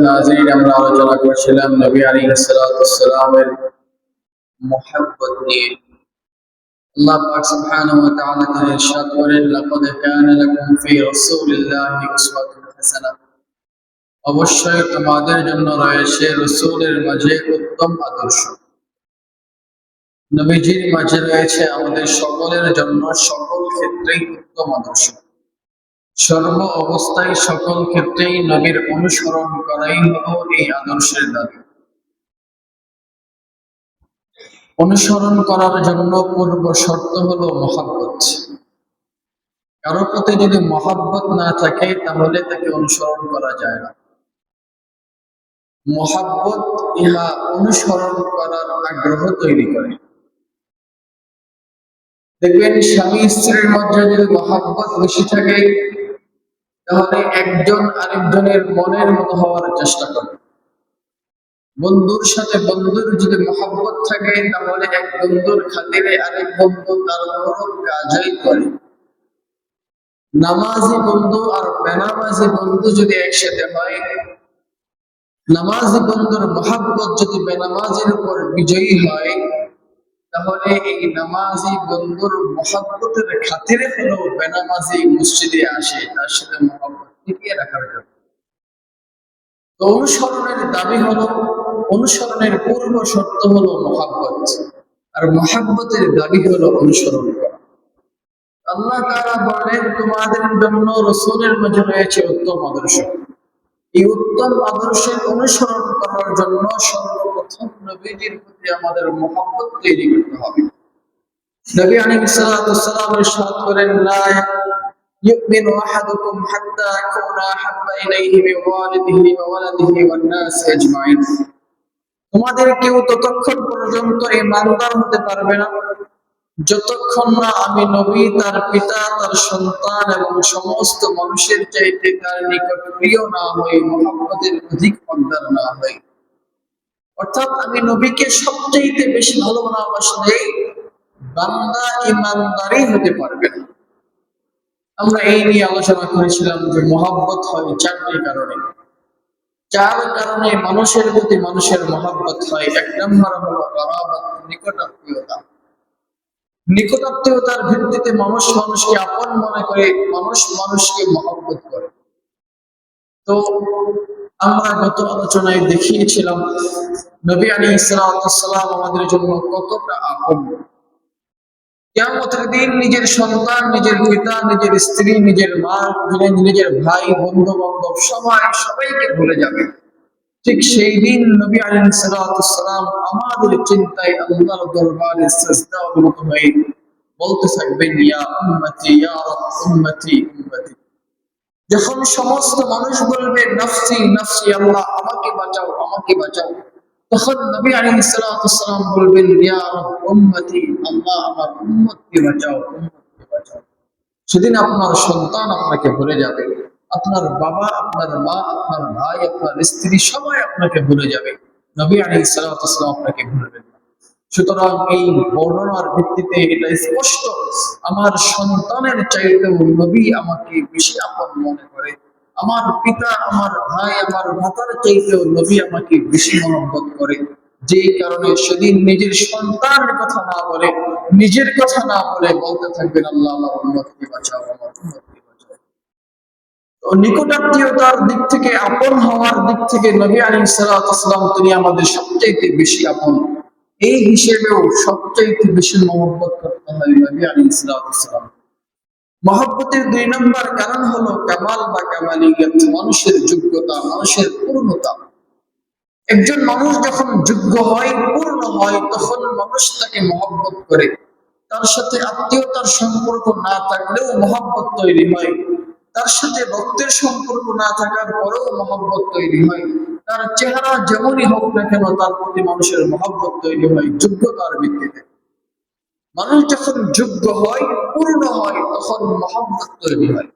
নাযরীন, আমরা আলোচনা করছিলাম নবী আলাইহিস সালাতু ওয়াস সালামের মুহাব্বত নিয়ে। আল্লাহ পাক সুবহানাহু ওয়া তাআলা তার ইরশাদ করেন, লাকাদ কানা লাকুম ফি রাসূলিল্লাহি উসওয়াতুন হাসানাহ। অবশ্যই তোমাদের জন্য রয়েছে রাসূলের মাঝে উত্তম আদর্শ। নবীজির মাঝে রয়েছে আমাদের সকলের জন্য সকল ক্ষেত্রেই উত্তম আদর্শ। সর্ব অবস্থায় সকল ক্ষেত্রেই নবীর অনুসরণ করাই হলো এই আদর্শের দাবি। অনুসরণ করার জন্য পূর্ব শর্ত হলো মহব্বত। কারো প্রতি যদি মহব্বত না থাকে তাহলে তাকে অনুসরণ করা যায় না। মহব্বত ইহা অনুসরণ করার আগ্রহ তৈরি করে। দেখবেন স্বামী স্ত্রীর মধ্যে যদি মহব্বত বেশি থাকে তাহলে একজন আরেকজনের মনের মতো হওয়ার চেষ্টা করে। বন্ধুর সাথে বন্ধুর যদি মহব্বত থাকে তাহলে এক বন্ধুর খাতিরে আরেক বন্ধু তার বড় কাজই করে। নামাজি বন্ধু আর বেনামাজি বন্ধু যদি একসাথে হয়, নামাজি বন্ধুর মহব্বত যদি বেনামাজির উপর বিজয়ী হয়, তাহলে এই নামাজি বন্ধুর মহব্বতের খাতিরে হলেও বেনামাজি মসজিদে আসে, তার সাথে মহব্বত টিকিয়ে রাখার জন্য। অনুসরণের দাবি হলো, অনুসরণের পূর্ব শর্ত হলো মহব্বত, আর মহব্বতের দাবি হলো অনুসরণ করা। আল্লাহ তাআলা বলেন, তোমাদের জন্য রাসূলের মাঝে রয়েছে উত্তম আদর্শ। এই উত্তম আদর্শের অনুসরণ করার জন্য সর্বপ্রথম নবীজির প্রতি আমাদের মহব্বত তৈরি করতে হবে। নবী আলাইহিস সালাতু ওয়াস সালাম ইরশাদ করেন, লা ইউমিনু আহাদুকুম হাত্তা আকুনা আহাব্বা ইলাইহি মিন ওয়ালিদিহি ওয়া ওয়ালাদিহি ওয়ান নাস আজমাইন। তোমাদের কেউ ততক্ষণ পর্যন্ত ঈমানদার হতে পারবে না যতক্ষণ না আমি নবী, তার পিতা, তার সন্তান এবং সমস্ত মানুষের চাইতে তার নিকট প্রিয় না হই, মহব্বতের অধিক হকদার না হই। অর্থাৎ আমি নবীকে সবচাইতে বেশি ভালো না বাসলে বান্দা ঈমানদারই হতে পারবে না। আমরা এই নিয়ে আলোচনা করেছিলাম যে মহব্বত হয় চারটি কারণে। চার কারণে মানুষের প্রতি মানুষের মহব্বত হয়। এক নম্বর হলো করাবত, নিকটাত্মীয়তা। নিকটাত্মীয়তার ভিত্তিতে মানুষ মানুষকে আপন মনে করে, মানুষ মানুষকে মহব্বত করে। তো আমরা গত আলোচনায় দেখিয়েছিলাম নবী আলাইহিস সালাম আমাদের জন্য কতটা আপন। কিয়ামতের দিন নিজের সন্তান, নিজের পিতা, নিজের স্ত্রী, নিজের মা, নিজের ভাই, বন্ধু বান্ধব সবাইকে ভুলে যাবে। ঠিক সেই দিন নবী আলাইহিস সালাম আমাদের চিন্তায় আল্লাহর দরবারে সিজদা অবনত হয়ে বলতে থাকবেন, ইয়া উম্মতি ইয়া রাব উম্মতি উম্মতি। যখন সমস্ত মানুষ বলবে নফসি নফসি, আল্লাহ আমাকে বাঁচাও আমাকে বাঁচাও, তখন নবী আলাইহিস সালাম বলবেন, ইয়া রাব উম্মতি, আল্লাহ আমার উম্মতকে বাঁচাও উম্মতকে বাঁচাও। সেদিন আপনার সন্তান আপনাকে ভুলে যাবে, আপনার বাবা, আপনার মা, আপনার ভাই, আপনার স্ত্রী সবাই আপনাকে ভুলে যাবে, নবী আলাইহিস সালাম আপনাকে ভুলবেন না। সুতরাং এই বর্ণনার ভিত্তিতে এটা স্পষ্ট, আমার সন্তানের চাইতেও নবী আমাকে বেশি আপন মনে করে। আমার পিতা, আমার ভাই, আমার মাতার চাইতেও নবী আমাকে বেশি মহব্বত করে। যে কারণে সেদিন নিজের সন্তানের কথা না বলে, নিজের কথা না বলে বলতে থাকবেন, আল্লাহ আমার উম্মতকে বাঁচাও আমার উম্মতকে বাঁচাও। তো নিকটাত্মীয়তার দিক থেকে, আপন হওয়ার দিক থেকে নবী আলাইহিস সালাম তিনি আমাদের সবচাইতে বেশি আপন। এই হিসেবেও সবচাইতে বেশি মহব্বত করতে হয় নবী আলাইহিস সালাম। মহব্বতের দুই নম্বর কারণ হলো কামাল বা কামালিয়াত, মানুষের যোগ্যতা, মানুষের পূর্ণতা। একজন মানুষ যখন যোগ্য হয়, পূর্ণ হয়, তখন মানুষ তাকে মহব্বত করে। তার সাথে আত্মীয়তার সম্পর্ক না থাকলেও মহব্বত তৈরি হয়, তার সাথে রক্তের সম্পর্ক না থাকার পরেও মহব্বত তৈরি হয়। তার চেহারা যেমনই হোক না কেন, তার প্রতি মানুষের মহব্বত তৈরি হয় যোগ্যতার ভিত্তিতে। মানুষ যখন যোগ্য হয়, পূর্ণ হয়, তখন মহব্বত তৈরি হয়।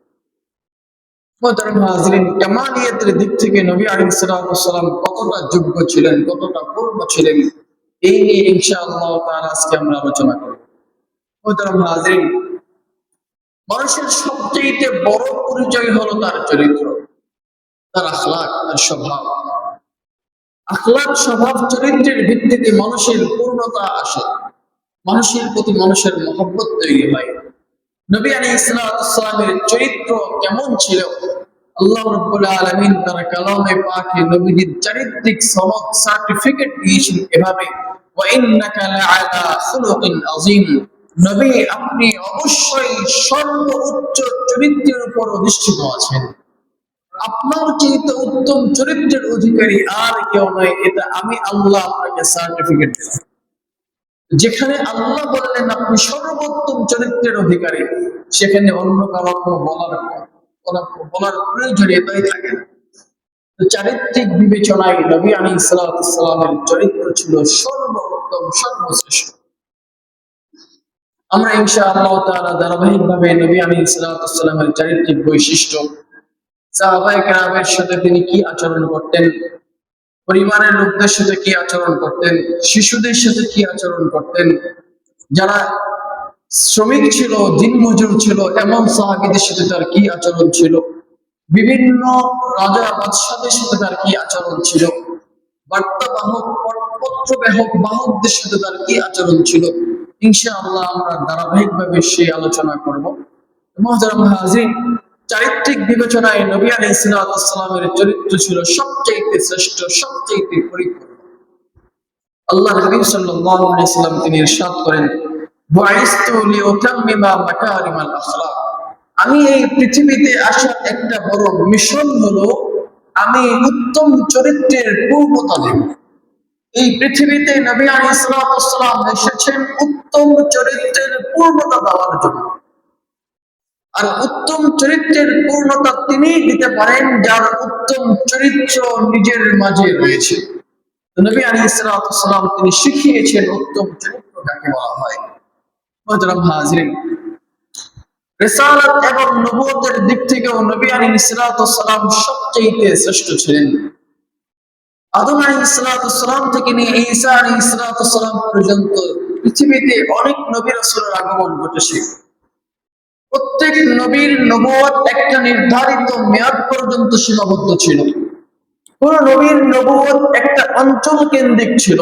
কামালিয়াতের দিক থেকে নবী আলাইহিস সালাম কতটা যোগ্য ছিলেন, কতটা পূর্ণ ছিলেন, এই নিয়ে ইনশাআল্লাহ তাআলা আজকে আমরা আলোচনা করব। মুহতারাম হাজিরিন, মানুষের সবচেয়ে বড় পরিচয় হলো তার চরিত্র, তার আখলাক, তার স্বভাব। আখলাক স্বভাব চরিত্রের ভিত্তিতে মানুষের পূর্ণতা আসে, মানুষের প্রতি মানুষের মহব্বত তৈরি হয়। নবী আলাইহিস সালামের চরিত্র কেমন ছিল, আল্লাহ রাব্বুল আলামিন তার কালামে পাকে নবীর চারিত্রিক সনদ সার্টিফিকেট দিয়েছেন এভাবে, ওয়া ইন্নাকা লাআলা খুলুকিন আযীম, নবী আপনি অবশ্যই সর্বোচ্চ চরিত্রের উপর অধিষ্ঠিত আছেন। আপনার চেয়ে উত্তম চরিত্রের অধিকারী আর কেউ নয়, এটা আমি আল্লাহ আপনাকে সার্টিফিকেট দিলাম। যেখানে আল্লাহ বললেন আপনি সর্বোত্তম চরিত্রের অধিকারী, সেখানে অন্য কারো বলার প্রয়োজনীয়তাই থাকে না। তো চারিত্রিক বিবেচনায় নবী আলাইহিস সালামের চরিত্র ছিল সর্বোত্তম, সর্বশ্রেষ্ঠ। আমরা ইনশাআল্লাহ তাআলা ধারাবাহিকভাবে নবী আলাইহিস সালামের চারিত্রিক বৈশিষ্ট্য, সাহাবায়ে কেরামের সাথে তিনি কি আচরণ করতেন, পরিবারের লোকদের সাথে কি আচরণ করতেন, শিশুদের সাথে কি আচরণ করতেন, যারা শ্রমিক ছিল, দিনমজুর ছিল, এমন সাহাবীদের সাথে তার কি আচরণ ছিল, বিভিন্ন রাজা বাদশাদের সাথে তার কি আচরণ ছিল, বার্তাবাহক বাহকদের সাথে তার কি আচরণ ছিল, ইনশাআল্লাহ আমরা ধারাবাহিকভাবে সেই আলোচনা করব। মুহতারাম হাজিরিন, চারিত্রিক বিবেচনায় নবী আলাইহিস সালামের চরিত্র ছিল সবচেয়ে শ্রেষ্ঠ, সবচেয়ে পরিপূর্ণ। আল্লাহ নবী সাল্লাল্লাহু আলাইহি ওয়াসাল্লাম তিনি ইরশাদ করেন, বুইসতু লিউতাম্মিমা মাকারিমাল আখলাক, আমি এই পৃথিবীতে আসার একটা বড় মিশন হলো আমি উত্তম চরিত্রের পূর্ণতা দেব। এই পৃথিবীতে নবী আলাইহিস সালাম এসেছেন উত্তম চরিত্রের পূর্ণতা দেওয়ার জন্য। আর উত্তম চরিত্রের পূর্ণতা তিনিই দিতে পারেন যার উত্তম চরিত্র নিজের মাঝে রয়েছে। নবী আলাইহিস সালাম তিনি শিখিয়েছেন উত্তম চরিত্র কাকে বলা হয়। মুহতারাম হাজিরিন, রিসালাত এবং নবুয়তের দিক থেকেও নবী আলাইহিস সালাম সবচেয়ে শ্রেষ্ঠ ছিলেন। আদম আলাইহিস সালাম থেকে নিয়ে ঈসা আলাইহিস সালাম পর্যন্ত পৃথিবীতে অনেক নবী রাসূলের আগমন ঘটেছে। প্রত্যেক নবীর নবুয়ত একটা নির্ধারিত মেয়াদ পর্যন্ত সীমাবদ্ধ ছিল। কোন নবীর নবুয়ত একটা অঞ্চল কেন্দ্রিক ছিল,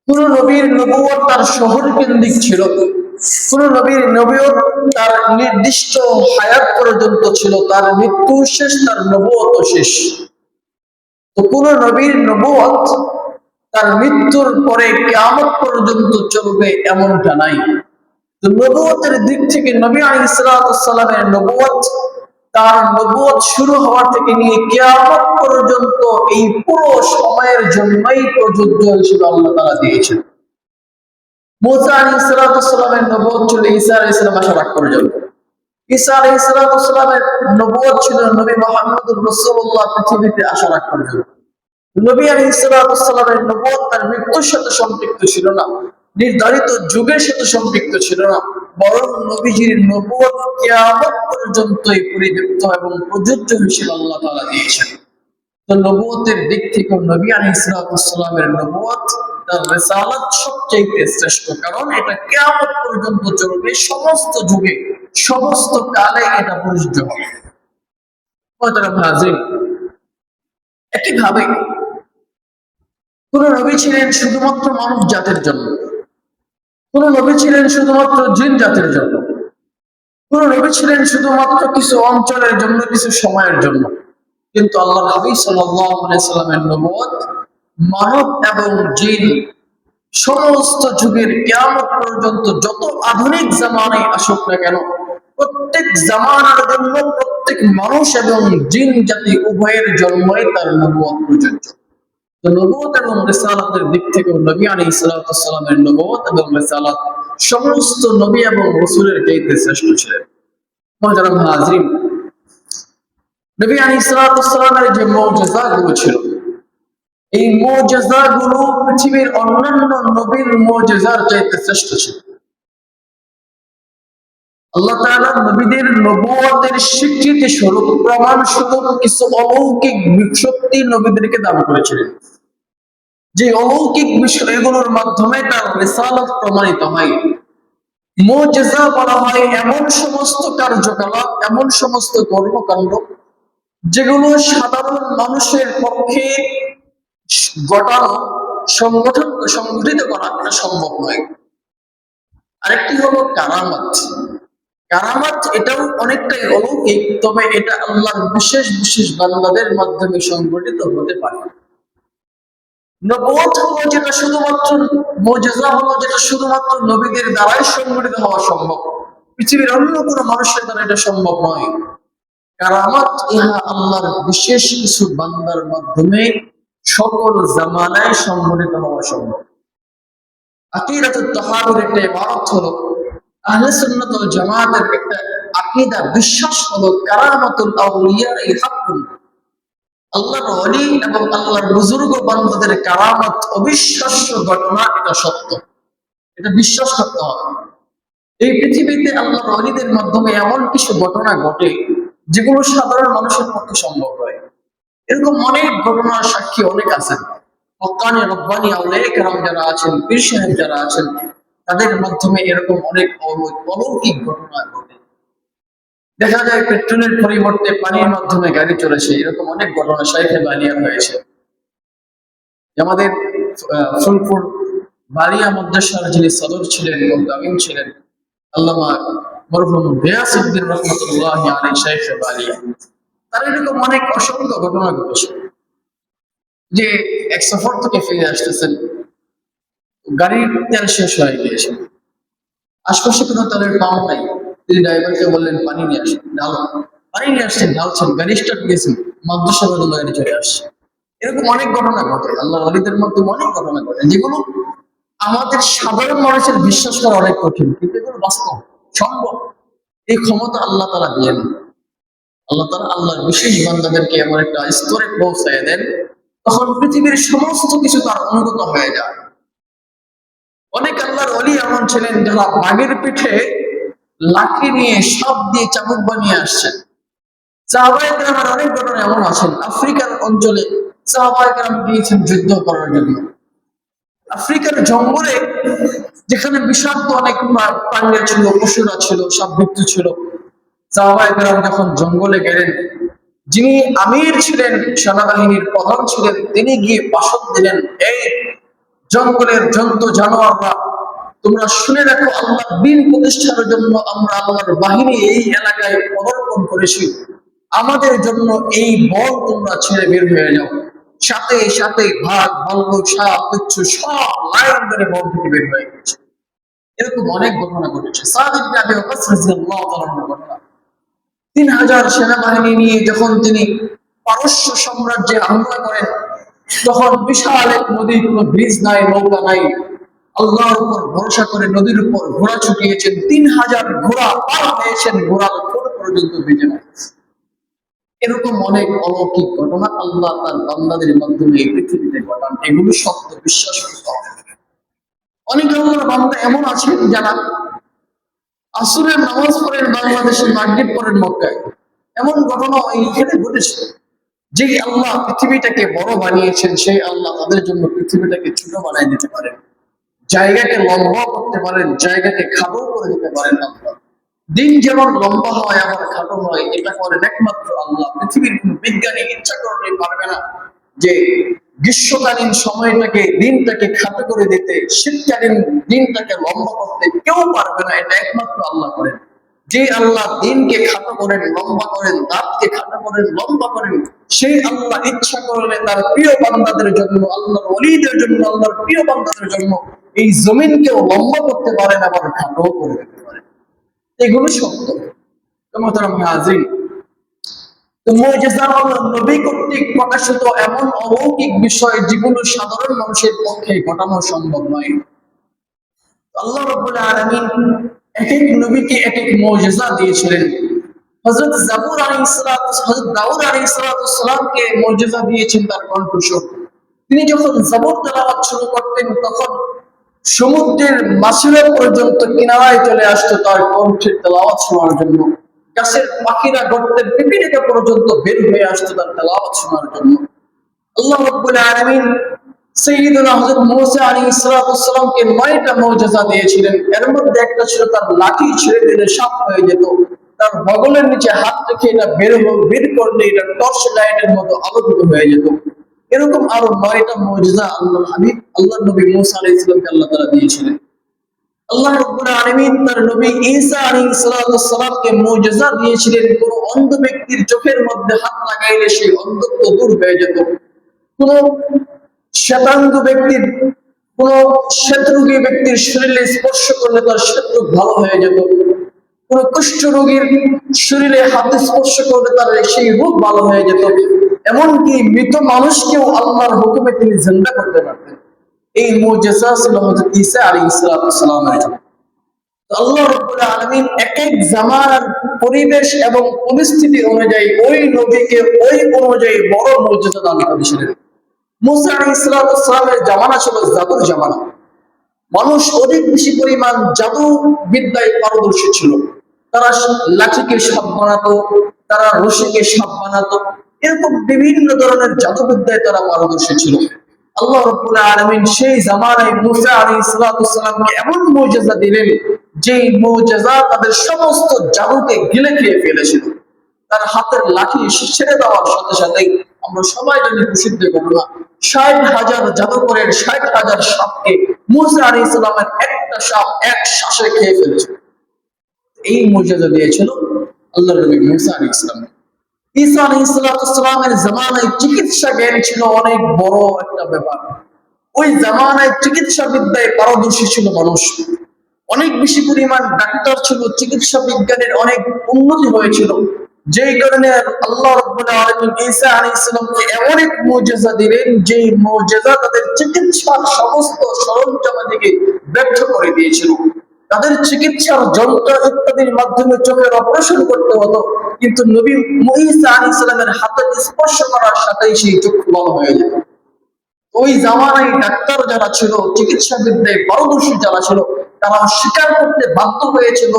কোন নবীর নবুয়ত তার শহর কেন্দ্রিক ছিল, কোন নবীর নবুয়ত তার নির্দিষ্ট হায়াত পর্যন্ত ছিল, তার মৃত্যু শেষ, তার নবুয়ত শেষ। তো কোন নবীর নবুয়ত তার মৃত্যুর পরে কিয়ামত পর্যন্ত চলবে এমনটা নাই। তো নবুয়তের দিক থেকে নবী আলাইহিস সালামের নবুয়ত, তার নবুয়ত শুরু হওয়া থেকে নিয়ে কিয়ামত পর্যন্ত এই পুরো সময়ের জন্যই প্রযোজ্য হিসেবে আল্লাহ তাআলা দিয়েছেন। মুসা আলাইহিস সালামের নবুয়ত ছিল ঈসা আলাইহিস সালাম আসার আগ পর্যন্ত। ঈসা আলাইহিস সালামের নবুয়ত ছিল নবী মুহাম্মদুর রাসূলুল্লাহ পৃথিবীতে আসার আগ পর্যন্ত। নবী আলাইহিস সালামের নবুয়ত তার মৃত্যুর সাথে সম্পৃক্ত ছিল না, নির্ধারিত যুগের সাথে সম্পৃক্ত ছিল না, বরং নবীজির নবুয়ত কিয়ামত পর্যন্তই পরিবর্তিত এবং প্রযোজ্য হিসেবে আল্লাহ তাআলা দিয়েছেন। তো নবুয়তের দিক থেকে নবী আলাইহিস সালামের নবুয়ত, তার রিসালাত সবচেয়ে শ্রেষ্ঠ, কারণ এটা কিয়ামত পর্যন্ত চলবে, সমস্ত যুগে সমস্ত কালে এটা প্রযোজ্য হবে। মুহতারাম হাজিরিন, একইভাবে কোন নবী ছিলেন শুধুমাত্র মানব জাতির জন্য, কোন নবী ছিলেন শুধুমাত্র জিন জাতির জন্য, কোন নবী ছিলেন শুধুমাত্র কিছু অঞ্চলের জন্য, কিছু সময়ের জন্য। কিন্তু আল্লাহ নবী সাল্লাল্লাহু আলাইহি সাল্লামের নবুয়ত মানব এবং জিন সমস্ত যুগের কিয়ামত পর্যন্ত যত আধুনিক জামানায় আসুক না কেন, প্রত্যেক জামানার জন্য প্রত্যেক মানুষ এবং জিন জাতি উভয়ের জন্যই তার নবুয়ত প্রযোজ্য। তো নবুয়ত এবং রিসালাতের দিক থেকে নবী আলাইহিস সালামের নবুয়ত এবং রিসালাত সমস্ত নবী এবং রাসূলের চাইতে শ্রেষ্ঠ ছিলেন। মুহতারাম হাজিরিন, নবী আলাইহিস সালামের যে মুজিজাতগুলো ছিল, এই মুজিজাতগুলো পৃথিবীর অন্যান্য নবীর মুজিজার চাইতে শ্রেষ্ঠ ছিল। আল্লাহ তাআলা নবীদের নবুয়তের স্বীকৃতি স্বরূপ, প্রমাণ স্বরূপ কিছু অলৌকিক শক্তি নবীদেরকে দান করেছিলেন, যে অলৌকিক বিষয়গুলোর মাধ্যমে তার রিসালাত প্রমাণিত হয়। মুজিজা বলা হয় এমন সমস্ত কার্যকলাপ, এমন সমস্ত কর্মকাণ্ড যেগুলো সাধারণ মানুষের পক্ষে ঘটানো, সংগঠিত করা এটা সম্ভব নয়। আরেকটি হলো কারামাত। কারামাত এটাও অনেকটাই অলৌকিক, তবে এটা আল্লাহর বিশেষ বিশেষ বান্দাদের মাধ্যমে সংগঠিত হতে পারে। নবুয়ত হলো যেটা শুধুমাত্র, মুজিজা হলো যেটা শুধুমাত্র নবীদের দ্বারাই সংগঠিত হওয়া সম্ভব, পৃথিবীর অন্য কোনো মানুষের দ্বারা এটা সম্ভব নয়। কারামাত ইহা আল্লাহর বিশেষ কিছু বান্দার মাধ্যমে সকল জামানায় সংগঠিত হওয়া সম্ভব। আকীদাতুত তাহাউর একটা ইবারত হলো, আহলে সুন্নাত ওয়াল জামাতের একটা আকীদা বিশ্বাস হলো কারামাতুল আউলিয়া হাক্কুন। আল্লাহর ওলি এবং আল্লাহর বুজুর্গ বান্দাদের কারামত অবিশ্বাস্য ঘটনা, এটা সত্য, এটা বিশ্বাস করতে হবে। এই পৃথিবীতে আল্লাহর ওলিদের মাধ্যমে এমন কিছু ঘটনা ঘটে যেগুলো সাধারণ মানুষের পক্ষে সম্ভব হয়। এরকম অনেক ঘটনার সাক্ষী অনেক আছেন। হক্কানি রব্বানি আউলিয়া কেরাম যারা আছেন, পীর সাহেব যারা আছেন, তাদের মাধ্যমে এরকম অনেক অলৌকিক ঘটনা ঘটে। দেখা যায় পেট্রোলের পরিবর্তে পানির মাধ্যমে গাড়ি চলেছে, এরকম অনেক ঘটনা শাইখে বালিয়া হয়েছে। আমাদের ফুলপুর বালিয়া মাদ্রাসার যিনি সদর ছিলেন, মুদামিন ছিলেন, আল্লামা মরহুম গিয়াসউদ্দিন রাহমাতুল্লাহি আলাইহি শাইখে বালিয়া, তার এরকম অনেক অসংখ্য ঘটনা ঘটেছে যে এক সফর থেকে ফিরে আসতেছেন, গাড়ির তেল শেষ হয়ে গিয়েছে, আশপাশে কোনো তেলের পাম্প নাই। তিনি ড্রাইভারকে বললেন পানি নিয়ে আসেন, ঢালো। পানি নিয়ে আসছেন, ঢালছেন, গাড়ি স্টার্ট দিয়েছেন, মাদ্রাসা পর্যন্ত গাড়ি চলে আসছে। এরকম অনেক ঘটনা ঘটে, আল্লাহ ওয়ালিদের মধ্যে অনেক ঘটনা ঘটে যেগুলো আমাদের সাধারণ মানুষের বিশ্বাস করা অনেক কঠিন, কিন্তু এগুলো বাস্তব, সম্ভব। এই ক্ষমতা আল্লাহ তাআলা দেন। আল্লাহ তাআলা আল্লাহর বিশেষ বান্দাদেরকে এমন একটা স্তরে পৌঁছায় দেন, তখন পৃথিবীর সমস্ত কিছু তার অনুগত হয়ে যায়। অনেক আল্লাহর ওলি এমন ছিলেন যারা বাঘের পিঠে লাঠি নিয়ে, সাপ দিয়ে চাবুক বানিয়ে আসছেন। সাহাবায়ে কেরামের অনেক ঘটনা এমন আছেন। আফ্রিকার অঞ্চলে সাহাবায়ে কেরাম গিয়েছেন যুদ্ধ করার জন্য। আফ্রিকার জঙ্গলে যেখানে বিষাক্ত অনেক প্রাণী ছিল, পশুরা ছিল, সাপবিচ্ছু ছিল, সাহাবায়ে কেরাম যখন জঙ্গলে গেলেন, যিনি আমির ছিলেন, সেনাবাহিনীর প্রধান ছিলেন, তিনি গিয়ে ভাষণ দিলেন, এই জঙ্গলের জন্তু জানোয়াররা, তোমরা শুনে রাখো, আল্লাহ দ্বীন প্রতিষ্ঠার জন্য আমরা আল্লাহর বাহিনী এই এলাকায় পদার্পণ করেছি। আমাদের জন্য এই বল তোমরা ছেড়ে বের হয়ে যাও। সাথে সাথে ভাগ, ভাল্লুক, সাপ, বিচ্ছু সব লাইন ধরে বল থেকে বের হয়ে গেছে। এরকম অনেক ঘটনা ঘটেছে। সাদ ইবনে আবি ওয়াক্কাস রাদিয়াল্লাহু তাআলার ঘটনা। 3000 সেনাবাহিনী নিয়ে যখন তিনি পারস্য সাম্রাজ্যে হামলা করেন, তখন বিশাল এক নদী, কোনো ব্রিজ নাই, নৌকা নাই, আল্লাহর উপর ভরসা করে নদীর উপর ঘোড়া ছুটিয়েছেন। 3000 ঘোড়া পার হয়েছেন, ঘোড়ার ঠোঁট পর্যন্ত ভিজে নাই। এরকম অনেক অলৌকিক ঘটনা আল্লাহ তার বান্দাদের মাধ্যমে এই পৃথিবীতে ঘটান, এগুলো সত্য, বিশ্বাস করতে হবে। অনেক আল্লাহর বান্দা এমন আছেন যারা আসরের নামাজ পড়েন বাংলাদেশে, মাগরিব পড়েন মক্কায়। এমন ঘটনা এইখানে ঘটেছে। যে আল্লাহ পৃথিবীটাকে বড় বানিয়েছেন, সেই আল্লাহ তাদের জন্য পৃথিবীটাকে ছোট বানিয়ে দিতে পারেন, জায়গাকে লম্বা করতে পারেন, জায়গাকে খাটো করে দিতে পারেন আল্লাহ। দিন যেমন লম্বা হয় আবার খাটো হয়, এটা করেন একমাত্র আল্লাহ। পৃথিবীর কোন বিজ্ঞানী ইচ্ছা করলে পারবে না যে গ্রীষ্মকালীন সময়টাকে, দিনটাকে খাটো করে দিতে, শীতকালীন দিনটাকে লম্বা করতে, কেউ পারবে না, এটা একমাত্র আল্লাহ করেন। যে আল্লাহ দিনকে খাটো করেন, লম্বা করেন, রাতকে খাটো করেন, লম্বা করেন, সেই আল্লাহ ইচ্ছা করলে তার প্রিয় বান্দাদের জন্য, আল্লাহর ওলিদের জন্য, আল্লাহর প্রিয় বান্দাদের জন্য এই জমিনকেও লম্বা করতে পারেন, আবার খাটো করে দিতে পারেন। এগুলো সত্য। মোহতারাম হাজিরিন, তো মুজিজা হলো নবী কর্তৃক প্রকাশিত এমন অলৌকিক বিষয় যেগুলো সাধারণ মানুষের পক্ষে ঘটানো সম্ভব নয়। আল্লাহ রাব্বুল আলামিন এক এক নবীকে এক এক মুজিজা দিয়েছিলেন। হযরত জাবুর আলাইহিস সালাতু, হযরত দাউদ আলাইহিস সালামকে মুজিজা দিয়েছেন তার কণ্ঠস্বর। তিনি যখন জাবুর তেলাওয়াত শুরু করতেন, তখন সমুদ্রের মাছুরা পর্যন্ত কিনারায় চলে আসতো তার কণ্ঠের তেলাওয়াত শোনার জন্য। গাছের পাখিরা, গর্তের পিপিলিকা পর্যন্ত বের হয়ে আসতো তার তেলাওয়াত শোনার জন্য। আল্লাহ রাব্বুল আলামিন সাইয়্যিদুনা হযরত মূসা আলাইহিস সালামকে 9টা মুজিজা দিয়েছিলেন। এর মধ্যে একটা ছিল তার লাঠি ছেড়ে দিলে সাপ হয়ে যেত, তার বগলের নিচে হাত রেখে এটা বের করলে এটা টর্চ লাইটের মতো আলোকিত হয়ে যেত। এরকম আরো 9টা মুজিজা আল্লাহ নবী মুসা আলাইহিস সালামকে আল্লাহ তাআলা দিয়েছিলেন। আল্লাহ রাব্বুল আলামিন তার নবী ঈসা আলাইহিস সালামকে মুজিজা দিয়েছিলেন, কোন অন্ধ ব্যক্তির চোখের মধ্যে হাত লাগাইলে সেই অন্ধত্ব দূর হয়ে যেত। কোন শ্বেতাঙ্গ ব্যক্তির, কোন শ্বেতরোগী ব্যক্তির শরীরে স্পর্শ করলে তার শ্বেতরোগ ভালো হয়ে যেত। কোন কুষ্ঠ রোগীর শরীরে হাতে স্পর্শ করলে তার সেই রোগ ভালো হয়ে যেত। এমনকি মৃত মানুষকেও আল্লাহর হুকুমে তিনি জিন্দা করতে পারতেন। এই মুজিজা ছিল হযরত ঈসা আলাইহিস সালামের। আল্লাহ রাব্বুল আলামিন এক এক জামানার পরিবেশ এবং পরিস্থিতি অনুযায়ী ওই নবীকে ওই অনুযায়ী বড় মুজিজা দান করেছিলেন। মুসা আলাইহিস সালামের জামানা ছিল জাদুর জামানা। মানুষ অধিক বেশি পরিমাণ জাদু বিদ্যায় পারদর্শী ছিল। তারা লাঠিকে সাপ বানাতো, তারা রশিকে সাপ বানাতো, এরকম বিভিন্ন ধরনের জাদু বিদ্যায় তারা পারদর্শী ছিল। আল্লাহ রাব্বুল আলামিন সেই জামানায় মুসা আলাইহিস সালামকে এমন মুজিজা দিলেন, যে মুজিজা তাদের সমস্ত জাদুকে গিলে খেয়ে ফেলেছিল। তার হাতের লাঠি ছেড়ে দেওয়ার সাথে সাথেই আমরা সবাই জানি প্রসিদ্ধ ঘটনা, 60,000 জাদুকরের 60,000 সাপকে মুসা আলাইহিস সালামের একটা সাপ এক শ্বাসে খেয়ে ফেলেছিল। এই মুজিজা দিয়েছিল আল্লাহর নবী মুসা আলাইহিস সালাম। ঈসা আলাইহিস সালামের জামানায় চিকিৎসা জ্ঞান ছিল অনেক বড় একটা ব্যাপার। ওই জামানায় চিকিৎসা বিদ্যায় পারদর্শী ছিল মানুষ, অনেক বেশি পরিমাণ ডাক্তার ছিল, চিকিৎসা বিজ্ঞানের অনেক উন্নতি হয়েছিল। যেই কারণে আল্লাহ রাব্বুল আলামিন ঈসা আলাইহিস সালামকে এমন এক মুজিজা দিলেন, যে মুজিজা তাদের চিকিৎসার সমস্ত সরঞ্জামাদিকে ব্যর্থ করে দিয়েছিল। তাদের চিকিৎসার যন্ত্র ইত্যাদির মাধ্যমে চোখের অপারেশন করতে হতো, কিন্তু নবী ঈসা আলাইহিস সালামের হাতে স্পর্শ করার সাথেই সেই চক্ষু ভালো হয়ে যেত। ওই জামানায় ডাক্তার যারা ছিল, চিকিৎসা বিদ্যায় পারদর্শী যারা ছিল, তারা স্বীকার করতে বাধ্য হয়েছিল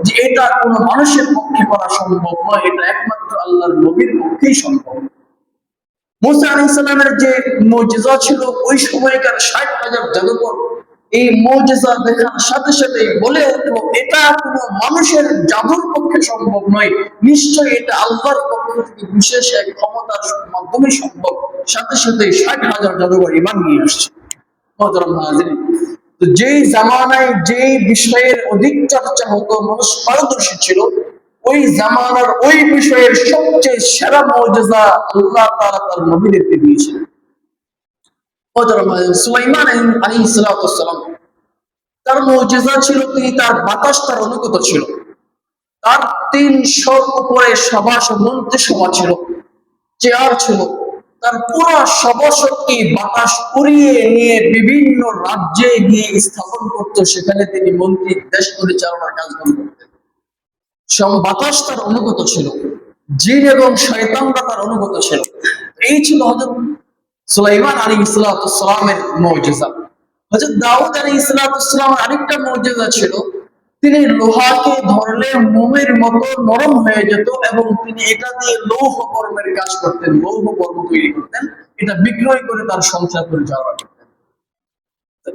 যে এটা কোনো মানুষের পক্ষে করা সম্ভব নয়, এটা একমাত্র আল্লাহর নবীর পক্ষেই সম্ভব। মুসা আলাইহিস সালামের যে মুজিজা ছিল, ওই সময়কার 60,000 জাদুকর এই মুজিজা দেখার সাথে সাথে বলে উঠলো, এটা কোনো মানুষের জাদুর পক্ষে সম্ভব নয়, নিশ্চয়ই এটা আল্লাহর পক্ষ থেকে বিশেষ এক ক্ষমতার মাধ্যমে সম্ভব। সাথে সাথে 60,000 জাদুকর ঈমান নিয়ে আসছে। মুহতারাম হাজিরিন, তো যেই জামানায় যেই বিষয়ের অধিক চর্চা হতো, মানুষ পারদর্শী ছিল, ওই জামানার ওই বিষয়ের সবচেয়ে সেরা মুজিজা আল্লাহ তাআলা তার নবীদেরকে দিয়েছিলেন। সুলাইমান আলাইহিস সালাম, তার মুজিজা ছিল তিনি তার বাতাস তার অনুগত ছিল। তার 300 উপরে মন্ত্রিসভা ছিল, চেয়ার ছিল। তার পুরো সবশক্তি বাতাস উড়িয়ে নিয়ে বিভিন্ন রাজ্যে গিয়ে স্থাপন করত, সেখানে তিনি মন্ত্রী দেশ পরিচালনার কাজগুলো করতেন। বাতাস তার অনুগত ছিল, জিন এবং শয়তানরা তার অনুগত ছিল। এই ছিল হযরত সুলাইমান আলাইহিস সালামের মুজিজা। হযরত দাউদ আলাইহিস সালামের আরেকটা মুজিজা ছিল, তিনি লোহাকে ধরলে মোমের মতো নরম হয়ে যেত এবং তিনি এটা দিয়ে লৌহ কর্মের কাজ করতেন, লৌহ কর্ম তৈরি করতেন, এটা বিক্রয় করে তার সংসার পরিচালনা করতেন।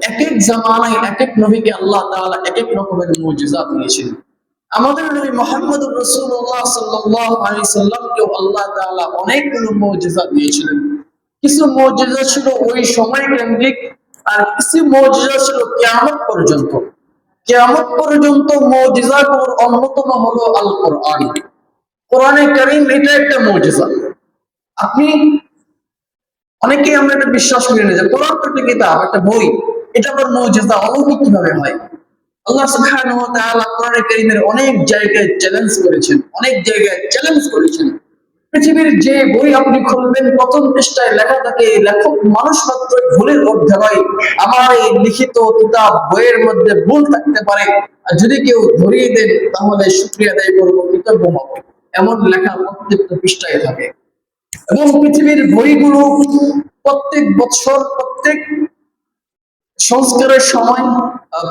এক এক জামানায় এক এক নবীকে আল্লাহ তাআলা এক এক রকমের মুজিজা দিয়েছিলেন। আমাদের নবী মুহাম্মদুর রাসূলুল্লাহ সাল্লাল্লাহু আলাইহি সাল্লামকে আল্লাহ তাআলা অনেকগুলো মুজিজা দিয়েছিলেন। কিছু মুজিজা ছিল ওই সময় কেন্দ্রিক, আর কিছু মুজিজা ছিল কিয়ামত পর্যন্ত। কিয়ামত পর্যন্ত মুজিজাগুলোর অন্যতম হলো আল কোরআন। কোরআনে কারীম এটা একটা মুজিজা। আপনি অনেকেই আমরা এটা বিশ্বাস করি না যে কোরআন তো একটা কিতাব, একটা বই, এটা আবার মুজিজা অলৌকিক কিভাবে হয়। আল্লাহ সুবহানাহু ওয়া তাআলা কোরআনে কারীমের অনেক জায়গায় চ্যালেঞ্জ করেছেন। পৃথিবীর যে বই আপনি খুলবেন, প্রথম পৃষ্ঠায় লেখা থাকে, লেখক মানুষ মাত্রই ভুলের অধ্যায়, আমার এই লিখিত কিতাব বইয়ের মধ্যে ভুল থাকতে পারে, আর যদি কেউ ধরিয়ে দেন তাহলে শুকরিয়া আদায় করবো, কৃতজ্ঞ হবো, এমন লেখা প্রত্যেকটা পৃষ্ঠায় থাকে। এবং পৃথিবীর বইগুলো প্রত্যেক বছর প্রত্যেক সংস্কারের সময়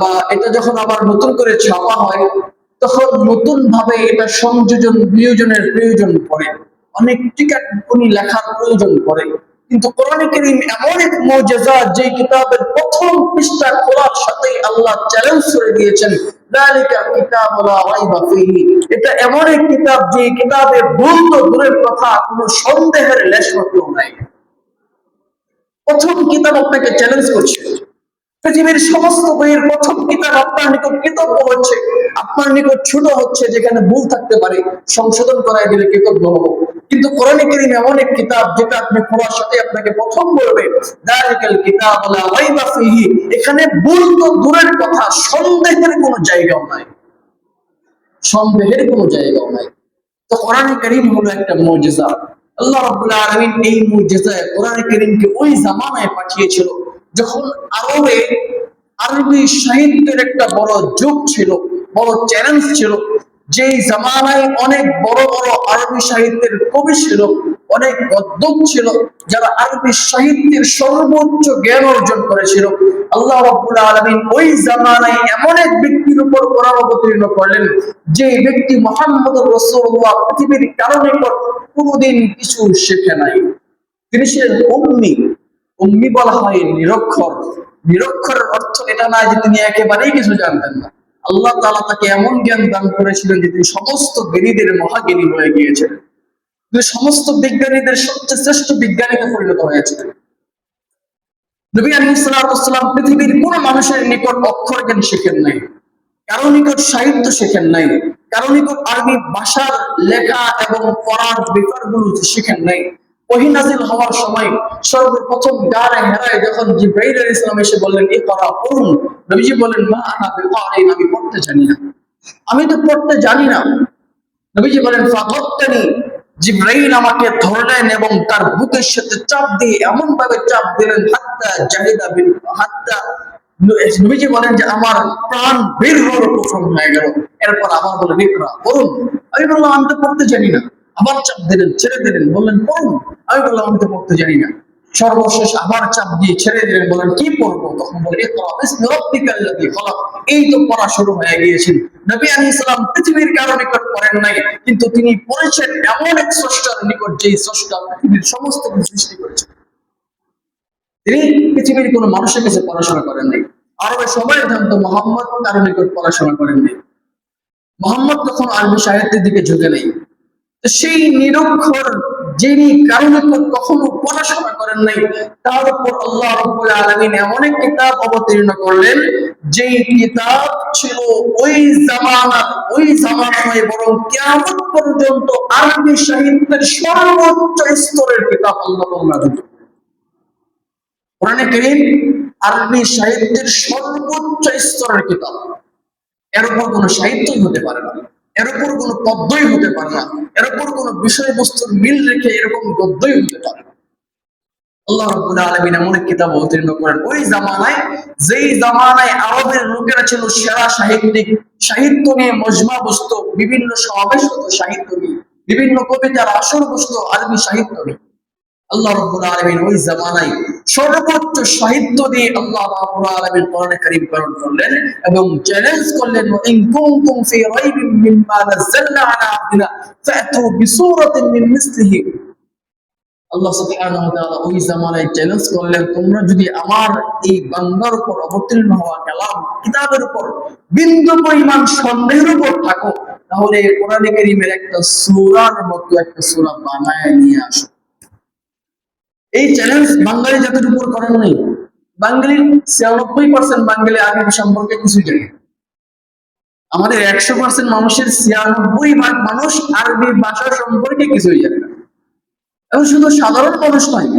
বা এটা যখন আবার নতুন করে ছাপা হয়, তখন নতুন ভাবে এটা সংযোজন বিয়োজনের প্রয়োজন পড়ে, অনেক টিকাটুনি লেখার প্রয়োজন পড়ে। কিন্তু কোরআনে কারীম এমন এক মুজিজা, যে কিতাবের প্রথম পৃষ্ঠা খোলার সাথেই আল্লাহ চ্যালেঞ্জ করে দিয়েছেন, যালিকা কিতাবুল লা রাইবা ফীহি, এটা এমন এক কিতাব যে কিতাবে ভুল তো দূরের কথা, কোনো সন্দেহের লেশমাত্র নাই। প্রথম কিতাব আপনাকে চ্যালেঞ্জ করছে। পৃথিবীর সমস্ত বইয়ের প্রথম কিতাব আপনার নিকট কৃতজ্ঞ হচ্ছে, আপনার নিকট ছোট হচ্ছে, যেখানে ভুল থাকতে পারে সংশোধন করায় দিলে কৃতজ্ঞ হবো। কিন্তু কোরআনে কারীম এমন এক কিতাব যেটা আপনি পড়ার সাথে আপনাকে প্রথম বলবে যালিকাল কিতাবু লা রাইবা ফীহি, এখানে ভুল তো দূরের কথা, সন্দেহের কোনো জায়গাও নাই, সন্দেহের কোনো জায়গাও নাই। তো কোরআনে কারীম হলো একটা মুজিজা। আল্লাহ রাব্বুল আলামিন এই মুজিজায় কোরআনে কারীমকে ওই জামানায় পাঠিয়েছিল যখন আরবে আরবি সাহিত্যের একটা বড় যুগ ছিল, বড় চ্যালেঞ্জ ছিল। যেই জামানায় অনেক বড় বড় আরবি সাহিত্যের কবি ছিল, অনেক গদ্যক ছিল, যারা আরবি সাহিত্যের সর্বোচ্চ জ্ঞান অর্জন করেছিল। আল্লাহ রাব্বুল আলামিন ওই জামানায় এমন এক ব্যক্তির উপর কোরআন অবতীর্ণ করলেন, যে ব্যক্তি মুহাম্মদুর রাসূলুল্লাহ পৃথিবীর কারো নিকট কোনোদিন কিছু শেখে নাই। তিনি ছিলেন উম্মি। উম্মি বলা হয় নিরক্ষর। নিরক্ষরের অর্থ এটা না যে তিনি একেবারেই কিছু জানতেন না। আল্লাহ তাআলা তাকে এমন জ্ঞান দান করেছিলেন যে তিনি সমস্ত জ্ঞানীদের মহাজ্ঞানী হয়ে গিয়েছিলেন। তিনি সমস্ত বিজ্ঞানীদের সবচেয়ে শ্রেষ্ঠ বিজ্ঞানীতে পরিণত হয়েছিলেন। নবী আলাইহিস সালাতু ওয়াস সালাম পৃথিবীর কোন মানুষের নিকট অক্ষর জ্ঞান শিখেন নাই, কারো নিকট সাহিত্য শিখেন নাই, কারো নিকট আরবি ভাষার লেখা এবং পড়ার ব্যাপারগুলো শিখেন নাই। ওহী নাযিল হওয়ার সময় সর্বপ্রথম গারে হেরায় যখন জিবরাইল আলাইহিস সালাম এসে বললেন ইকরা, পড়ুন, নবীজি বলেন মা আনা বিকারিন, আমি পড়তে জানি না, আমি তো পড়তে জানি না। নবীজি বলেন ফাগাত্তানি, জিবরাইল আমাকে ধরলেন এবং তার বুকের সাথে চাপ দিয়ে এমন ভাবে চাপ দিলেন হাত্তা জাহিদা বিল হাত্তা, নবীজি বলেন যে আমার প্রাণ বের হওয়ার উপক্রম হয়ে গেল। এরপর আবার বলেন ইকরা, পড়ুন। আমি বললাম আমি তো পড়তে জানি না। আবার চাপ দিলেন, ছেড়ে দিলেন, বললেন পড়ুন। আমি বললাম আমি তো পড়তে জানি না। সর্বশেষ আবার চাপ দিয়ে ছেড়ে দিলেন, বলেন কি পড়বো? তখন বলে ইকরা বিসমি রাব্বিকাল্লাযী খালাক। এই তো পড়া শুরু হয়ে গিয়েছে। নবী আলাইহিস সালাম পৃথিবীর কারো নিকট পড়েন নাই, কিন্তু তিনি পড়েছেন এমন এক স্রষ্টার নিকট, যেই স্রষ্টা পৃথিবীর সমস্ত কিছু সৃষ্টি করেছেন। তিনি পৃথিবীর কোন মানুষের কাছে পড়াশোনা করেন নাই। আরবে সবাই জানতো মুহাম্মদ কারো নিকট পড়াশোনা করেন নাই। মুহাম্মদ তখন আরবি সাহিত্যের দিকে ঝুঁকে নেই। তো সেই নিরক্ষর, যিনি কারো নিকট কখনো পড়াশোনা করেন নাই, তার উপর আল্লাহ রাব্বুল আলামিন এমন এক কিতাব অবতীর্ণ করলেন, যেই কিতাব ছিল ওই জামানায় বরং কিয়ামত পর্যন্ত আরবি সাহিত্যের সর্বোচ্চ স্তরের কিতাব আল্লাহ তাআলা দিলেন। কোরআনে কারীম আরবি সাহিত্যের সর্বোচ্চ স্তরের কিতাব। এর উপর কোনো সাহিত্যই হতে পারে না, এর উপর কোনো পদ্যই হতে পারে না, এর উপর কোনো বিষয়বস্তুর মিল রেখে এরকম গদ্যই হতে পারে না। আল্লাহ রাব্বুল আলামিন এমন এক কিতাব অবতীর্ণ করেন ওই জামানায়, যেই জামানায় আরবের লোকেরা ছিল সেরা সাহিত্যিক, সাহিত্য নিয়ে মজমা বসতো, বিভিন্ন সমাবেশ হতো সাহিত্য নিয়ে, বিভিন্ন কবিতার আসর বসতো আরবি সাহিত্য নিয়ে। আল্লাহ রাব্বুল আলামিন ওই জামানায় সর্বোচ্চ সাহিত্য দিয়ে আল্লাহ রাব্বুল আলামিন কোরআনে কারীম প্রেরণ করলেন এবং চ্যালেঞ্জ করলেন ইন কুনতুম ফি রাইবিন মিম্মা নাযালনা আলা আবদিনা ফাতু বিসূরাতিন মিন মিসলিহি। আল্লাহ সুবহানাহু ওয়া তাআলা ওই জামানায় চ্যালেঞ্জ করলেন, তোমরা যদি আমার এই বান্দার উপর অবতীর্ণ হওয়া কালাম কিতাবের উপর বিন্দু পরিমাণ সন্দেহের উপর থাকো, তাহলে কোরআনে কারীমের একটা সূরার মতো একটা সূরা বানায় নিয়ে আসো। এই চ্যালেঞ্জ বাঙালি জাতির উপর করেন নাই। বাঙালির 96% বাঙালি আরবি সম্পর্কে কিছু জানে। আমাদের 100% মানুষের 96% মানুষ আরবি ভাষা সম্পর্কে কিছুই জানে না। এবং শুধু সাধারণ মানুষ নয়,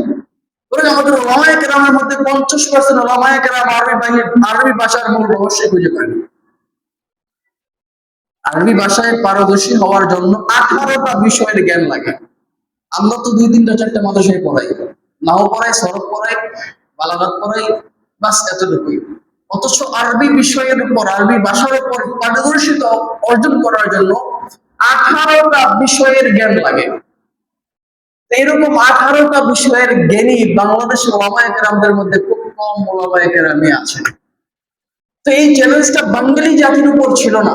বরং আমাদের ওলামায়ে কেরামের মধ্যে 50% ওলামায়ে কেরাম আরবি ভাষার মূল রহস্য খুঁজে পান। আরবি ভাষায় পারদর্শী হওয়ার জন্য 18টা বিষয়ের জ্ঞান লাগে। আমরা তো 2-3-4টা মাদ্রাসায় পড়াই, নাও পড়াই, সরফ পড়াই, বালাগাত পড়াই, বাস এতটুকুই। অথচ আরবি বিষয়ের উপর, আরবি ভাষার উপর পারদর্শিতা অর্জন করার জন্য 18টা বিষয়ের জ্ঞান লাগে। এরকম 18টা বিষয়ের জ্ঞানী বাংলাদেশের ওলামায়ে কেরামদের মধ্যে খুব কম ওলামায়ে কেরামই আছে। তো এই চ্যালেঞ্জটা বাঙালি জাতির উপর ছিল না,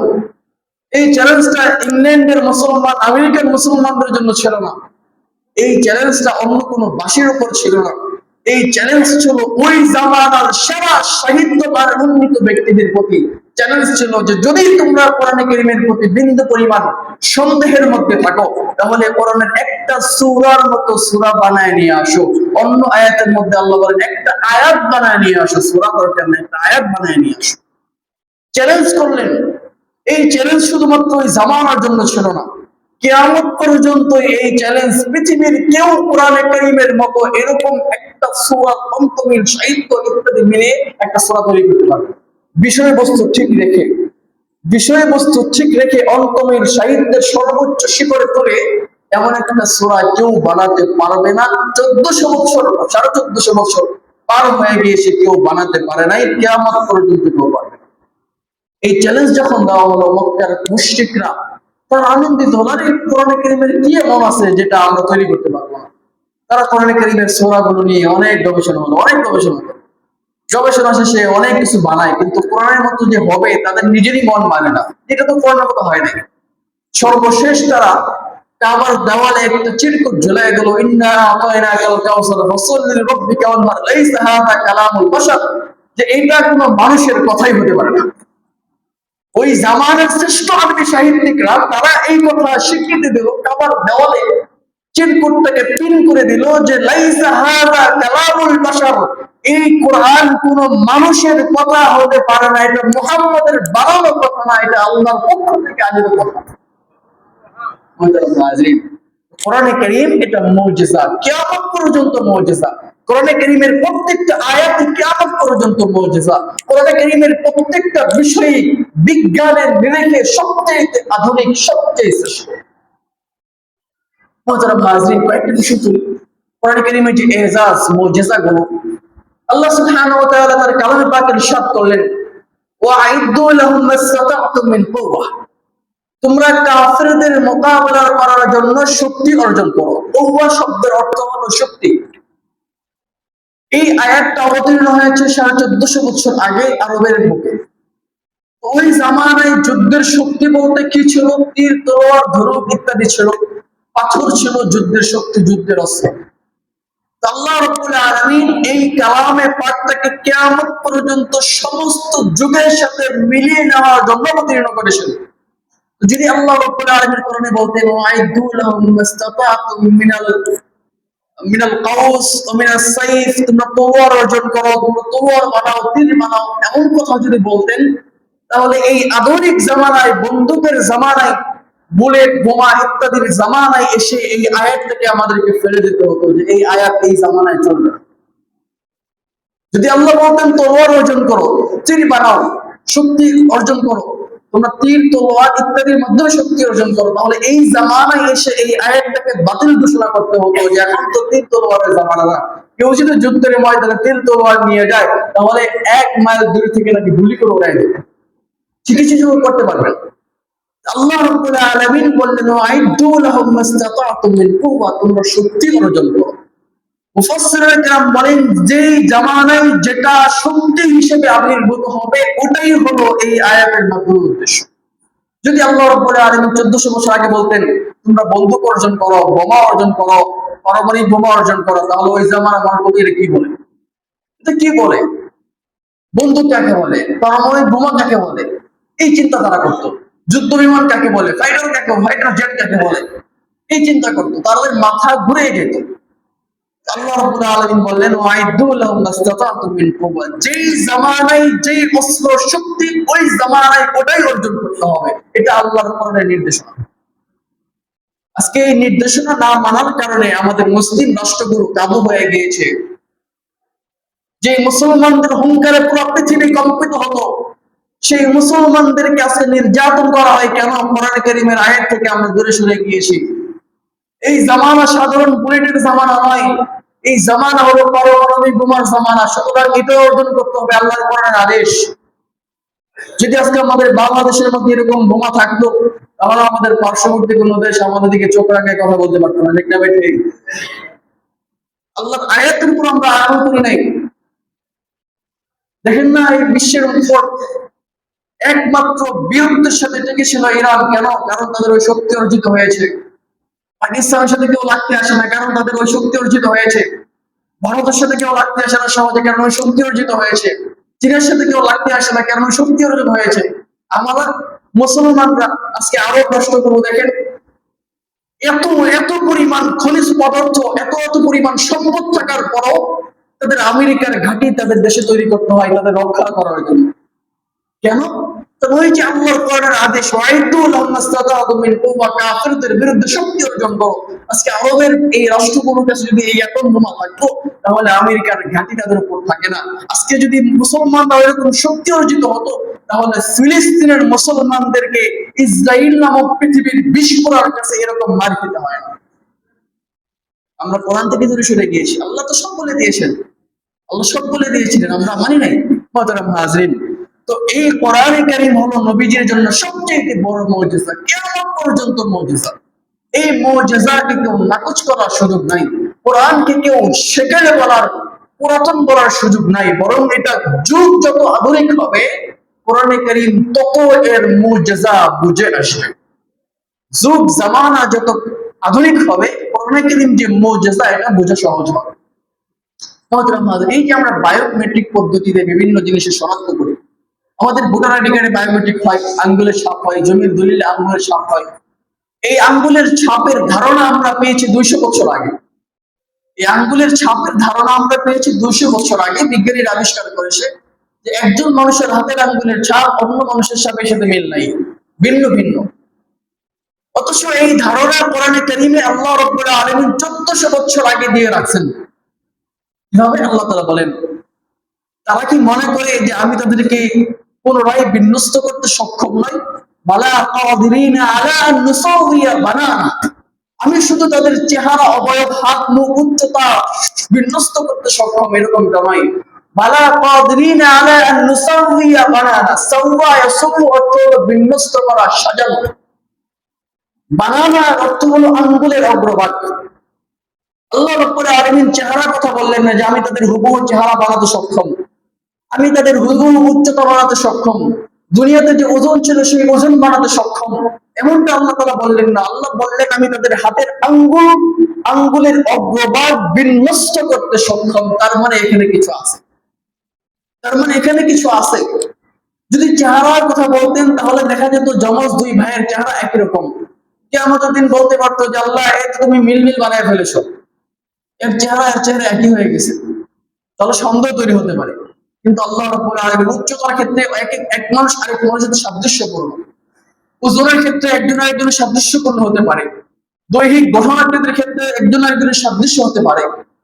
এই চ্যালেঞ্জটা ইংল্যান্ডের মুসলমান, আমেরিকান মুসলমানদের জন্য ছিল না, এই চ্যালেঞ্জটা অন্য কোনো ভাষীর উপর ছিল না। এই চ্যালেঞ্জ ছিল ওই জামানার সেরা সাহিত্যকার উন্নীত ব্যক্তিদের প্রতি, চ্যালেঞ্জ ছিল যে যদি তোমরা কোরআনে কারীমের প্রতি বিন্দু পরিমাণ সন্দেহের মধ্যে থাকো তাহলে কোরআনের একটা সূরার মতো সূরা বানায় নিয়ে আসো। অন্য আয়াতের মধ্যে আল্লাহ বলেন একটা আয়াত বানায় নিয়ে আসো, সূরা দরকার নেই, একটা আয়াত বানায় নিয়ে আসো। চ্যালেঞ্জ করলেন। এই চ্যালেঞ্জ শুধুমাত্র ওই জামানার জন্য ছিল না, কিয়ামত পর্যন্ত এই চ্যালেঞ্জ পৃথিবীর কেউ কোরআনে কারীমের মতো এরকম একটা সূরা তন্তমিল সাহিত্য ইত্যাদি মিলে একটা সূরা তৈরি করতে পারবে। বিষয়বস্তু ঠিক রেখে অন্তমিল সাহিত্যের সর্বোচ্চ শিখরে তুলে এমন একটা সূরা কেউ বানাতে পারবে না। 1400 বছর 1450 বছর পার হয়ে গিয়েছে, কেউ বানাতে পারে নাই, কিয়ামত পর্যন্ত কেউ পারবে না। এই চ্যালেঞ্জ যখন দেওয়া হলো, মক্কার মুশরিকরা তারা আনন্দিত হলো, আরে কোরআনে কারীমের কি এমন আছে যেটা আমরা তৈরি করতে পারবো না। তারা কোরআনে কারীমের সূরাগুলো নিয়ে অনেক গবেষণা হলো। গবেষণা শেষে অনেক কিছু বানায়, কিন্তু কোরআনের মতো যে হবে তাদের নিজেরই মন মানে না, এটা তো কোরআনের মতো হয় না। সর্বশেষ তারা কাবার দেওয়ালে একটা চিরকুট ঝুলাই দিল, ইন্না আতাইনাকাল কাউসার ফাসাল্লি লিরাব্বিকা ওয়ানহার, লাইসা হাযা কালামুল বাশার, যে এটা কোনো মানুষের কথাই হতে পারে না। ওই জামানার শ্রেষ্ঠ আরবি সাহিত্যিকরা তারা এই কথা স্বীকৃতি দিল, কাবার দেওয়ালে চিরকুটটাকে পিন করে দিল যে লাইসা হাযা কালামুল বাশার, এই কোরআন কোন মানুষের কথা হতে পারে না, এটা মুহাম্মাদের বানানো কথা না, এটা আল্লাহর পক্ষ থেকে আগত কথা। কোরআনে কারীম এটা মুজিজা, কিয়ামত পর্যন্ত মুজিজা। কোরআনে কারীমের প্রত্যেকটা আয়াত কিয়ামত পর্যন্ত মুজিজা। কোরআনে কারীমের প্রত্যেকটা বিষয় বিজ্ঞানের নিরিখে সবচেয়ে আধুনিক, সবচেয়ে শ্রেষ্ঠ। মুহতারাম হাজিরিন, কয়েকটা বিষয় তুলি। কোরআনে কারীমের যে এজাজ মুজিজা গুলো আল্লাহ সুবহানাহু ওয়া তাআলা তার কালামে পাকে ইরশাদ করলেন, ওয়া আইদ্দু লাহুম মাসতাতা'তুম মিন কুওয়া, তোমরা কাফেরদের মোকাবেলা করার জন্য শক্তি অর্জন করো। কুওয়া শব্দের অর্থ হলো শক্তি। এই আয়াতটা অবতীর্ণ হয়েছে 1450 বছর আগে আরবের বুকে। ওই জামানায় যুদ্ধের শক্তি বলতে কি ছিল? তীর, তলোয়ার, ধনুক ইত্যাদি ছিল, পাথর ছিল যুদ্ধের শক্তি, যুদ্ধের অস্ত্র। আল্লাহ রাব্বুল আলামিন এই কালামে পাকটাকে কিয়ামত পর্যন্ত সমস্ত যুগের সাথে মিলিয়ে নেওয়ার জন্য অবতীর্ণ করেছেন। যদি আল্লাহ রাব্বুল আলামিন কোরআনে বলতেন, ওয়াইদু লাহুম মাসতাতা'তুম মিনাল কাউস ওয়া মিনাস সাইফ, তোমরা তলোয়ার অর্জন করো, তোমরা তলোয়ার বানাও, তীর বানাও, এমন কথা যদি বলতেন, তাহলে এই আধুনিক জামানায়, বন্দুকের জামানায়, বুলেট, বোমা ইত্যাদির জামানায় এসে এই আয়াতটাকে আমাদেরকে ফেলে দিতে হতো যে এই আয়াত এই জামানায় চলবে না। যদি আল্লাহ বলতেন তলোয়ার অর্জন করো, তীর বানাও, শক্তি অর্জন করো, তোমরা তীর, তলোয়ার ইত্যাদির মাধ্যমে শক্তি অর্জন করো, তাহলে এই জামানায় এসে এই আয়াতটাকে বাতিল ঘোষণা করতে হতো যে এখন তো তীর তলোয়ারের জামানা না। কেউ যদি যুদ্ধের ময়দানে তীর তলোয়ার নিয়ে যায় তাহলে 1 মাইল দূর থেকে নাকি গুলি করে উড়াই দেবে, কিছু করতে পারবেন। আল্লাহ রাব্বুল আলামিন বললেন, আইদু লাহুম মাসতাতা'তুম মিন কুওয়া, তোমরা শক্তি অর্জন করো। মুফাসসিরুল কিরাম বলেন যে জামানায় যেটা শক্তি হিসেবে আবির্ভূত হবে ওটাই হলো এই আয়াতের মূল উদ্দেশ্য। যদি আল্লাহ রাব্বুল আলামিন 1400 বছর আগে বলতেন তোমরা বন্দুক অর্জন করো, বোমা অর্জন করো, পারমাণবিক বোমা অর্জন করো, তাহলে ওই জামানার মানুষ এটা কি বলে? এটা কি বলে? বন্দুক কাকে বলে? পারমাণবিক বোমা কাকে বলে? এই চিন্তা তারা করতো। যুদ্ধ বিমান কাকে বলে? ফাইটার জেট কাকে বলে? এই চিন্তা করতো, তাদের মাথা ঘুরে যেত। আল্লাহ রাব্বুল আলামিন বললেন, ওয়াইদু লাহুম মাসতাতা'তুম মিন কুওয়া, যেই জামানায় যেই অস্ত্র শক্তি ওই জামানায় ওটাই অর্জন করতে হবে, এটা আল্লাহর কোরআনের নির্দেশনা। আজকে এই নির্দেশনা না মানার কারণে আমাদের মুসলিম রাষ্ট্রগুলো কাবু হয়ে গিয়েছে। যে মুসলমানদের হুঙ্কারে পুরো পৃথিবী কম্পিত হতো, সেই মুসলমানদেরকে আজকে নির্যাতন করা হয় কেন? কোরআন কারীমের আয়াত থেকে আমরা দূরে সরে গিয়েছি। এই জামানা সাধারণ বুলেটের জামানা নয়, এই জামানা হলো পারমাণবিক বোমার জামানা। সুতরাং এটা অর্জন করতে হবে, আল্লাহর কোরআনের আদেশ। যদি আজকে আমাদের বাংলাদেশের মধ্যে এরকম বোমা থাকতো তাহলে আমাদের পার্শ্ববর্তী কোনো দেশ আমাদের দিকে চোখ রাখে কথা বলতে পারতো না, ঠিক না বেঠে? আল্লাহর আয়াতের উপর আমরা আমল করি নাই। দেখেন না, এই বিশ্বের উপর একমাত্র বীরত্বের সাথে টিকেছিল ইরান। কেন? কারণ তাদের ওই শক্তি অর্জিত হয়েছে। পাকিস্তানের সাথে কেউ লাগতে আসে না, কারণ তাদের ওই শক্তি অর্জিত হয়েছে। ভারতের সাথে কেউ লাগতে আসে না সহজে, কারণ ওই শক্তি অর্জিত হয়েছে। চীনের সাথে কেউ লাগতে আসে না, কারণ শক্তি অর্জন হয়েছে। আমরা মুসলমানরা আজকে আরো প্রশ্ন করবো, দেখেন এত এত পরিমাণ খনিজ পদার্থ, এত পরিমাণ সম্পদ থাকার পরও তাদের আমেরিকার ঘাঁটি তাদের দেশে তৈরি করতে হয় তাদের রক্ষা করার জন্য। কেন? তবে ওই যে আল্লাহর কোরআনের আদেশ, কাফিরদের বিরুদ্ধে শক্তি অর্জন করো। আজকে আরবের এই রাষ্ট্রগুলোর কাছে যদি এই এটম বোমা থাকতো, তাহলে আমেরিকার ঘাঁটি তাদের উপর থাকে না। আজকে যদি মুসলমানরা এরকম শক্তি অর্জিত হতো, তাহলে ফিলিস্তিনের মুসলমানদেরকে ইসরায়েল নামক পৃথিবীর বিস্ফোরণের কাছে এরকম মার খেতে হয় না। আমরা কোরআন থেকে দূরে সরে গিয়েছি। আল্লাহ তো সব বলে দিয়েছেন, আল্লাহ সব বলে দিয়েছিলেন, আমরা মানি নাই। মুহতারাম হাজরিন, তো এই কোরআনে কারীম হলো নবীজির জন্য সবচেয়ে বড় মুজিজা, কিয়ামত পর্যন্ত মুজিজা। এই মুজিজাকে কেউ নাকচ করার সুযোগ নাই, কোরআনকে কেউ সেকেলে বলার, পুরাতন বলার সুযোগ নাই। বরং এটা যুগ যত আধুনিক হবে, কোরআনে কারীম তত এর মুজিজা বুঝে আসবে। যুগ জামানা যত আধুনিক হবে, কোরআনে কারীম যে মুজিজা এটা বোঝা সহজ হবে। এই যে আমরা বায়োমেট্রিক পদ্ধতিতে বিভিন্ন জিনিসের শনাক্ত করি, আমাদের ভোটার আইডি কার্ডে বায়োমেট্রিক হয়, আঙ্গুলের ছাপ হয়, জমির দলিলে আঙ্গুলের ছাপ হয়। এই আঙ্গুলের ছাপের ধারণা আমরা পেয়েছি 200 বছর আগে। এই আঙ্গুলের ছাপের ধারণা আমরা পেয়েছি 200 বছর আগে। বিজ্ঞানীরা আবিষ্কার করেছে যে একজন মানুষের হাতের আঙ্গুলের ছাপ অন্য মানুষের ছাপের সাথে মিল নাই, ভিন্ন ভিন্ন। অথচ এই ধারণা কোরআনে কারীমে আল্লাহ রাব্বুল আলামিন 1400 বছর আগে দিয়ে রাখছেন। কিভাবে? আল্লাহ তাআলা বলেন, তারা কি মনে করে যে আমি তাদেরকে পুনরায় বিন্যস্ত করতে সক্ষম নই? বালা কাদিরিনা আলা আন নুসাউইয়া বানানা, আমি শুধু তাদের চেহারা, অবয়ব, হাত, মুখ, উচ্চতা বিন্যস্ত করতে সক্ষম, এরকমটা নয়। বালা কাদিরিনা আলা আন নুসাউইয়া বানানা, সাওয়া ইয়াসু অর্থ হলো বিন্যস্ত করা, সাজানো। বানানা অর্থ হলো আঙ্গুলের অগ্রভাগ। আল্লাহ রাব্বুল আলামিন চেহারার কথা বললেন না যে আমি তাদের হুবহু চেহারা বানাতে সক্ষম, আমি তাদের হুবহু উচ্চতা বানাতে সক্ষম, দুনিয়াতে যে ওজন ছিল সেই ওজন বানাতে সক্ষম, এমনটা আল্লাহ তাআলা বললেন না। আল্লাহ বললেন আমি তাদের হাতের আঙ্গুলের অগ্রভাগ বিন্যস্ত করতে সক্ষম। তার মানে এখানে কিছু আছে, তার মানে এখানে কিছু আছে। যদি চেহারার কথা বলতেন তাহলে দেখা যেত যমজ দুই ভাইয়ের চেহারা একই রকম। কিয়ামতের দিন বলতে পারতো যে আল্লাহ এ তুমি মিল বানায় ফেলেছো, এর চেহারা একই হয়ে গেছে, তাহলে সন্দেহ তৈরি হতে পারে। কিন্তু আল্লাহ রাব্বুল আলামিন উচ্চতার ক্ষেত্রে এক মানুষ আরেক মানুষের সাথে সাদৃশ্যপূর্ণ, ওজনের ক্ষেত্রে একজন আরেকজনের সাদৃশ্যপূর্ণ হতে পারে, দৈহিক গঠনাকৃতির ক্ষেত্রে একজন আরেকজনের সাদৃশ্য হতে পারে,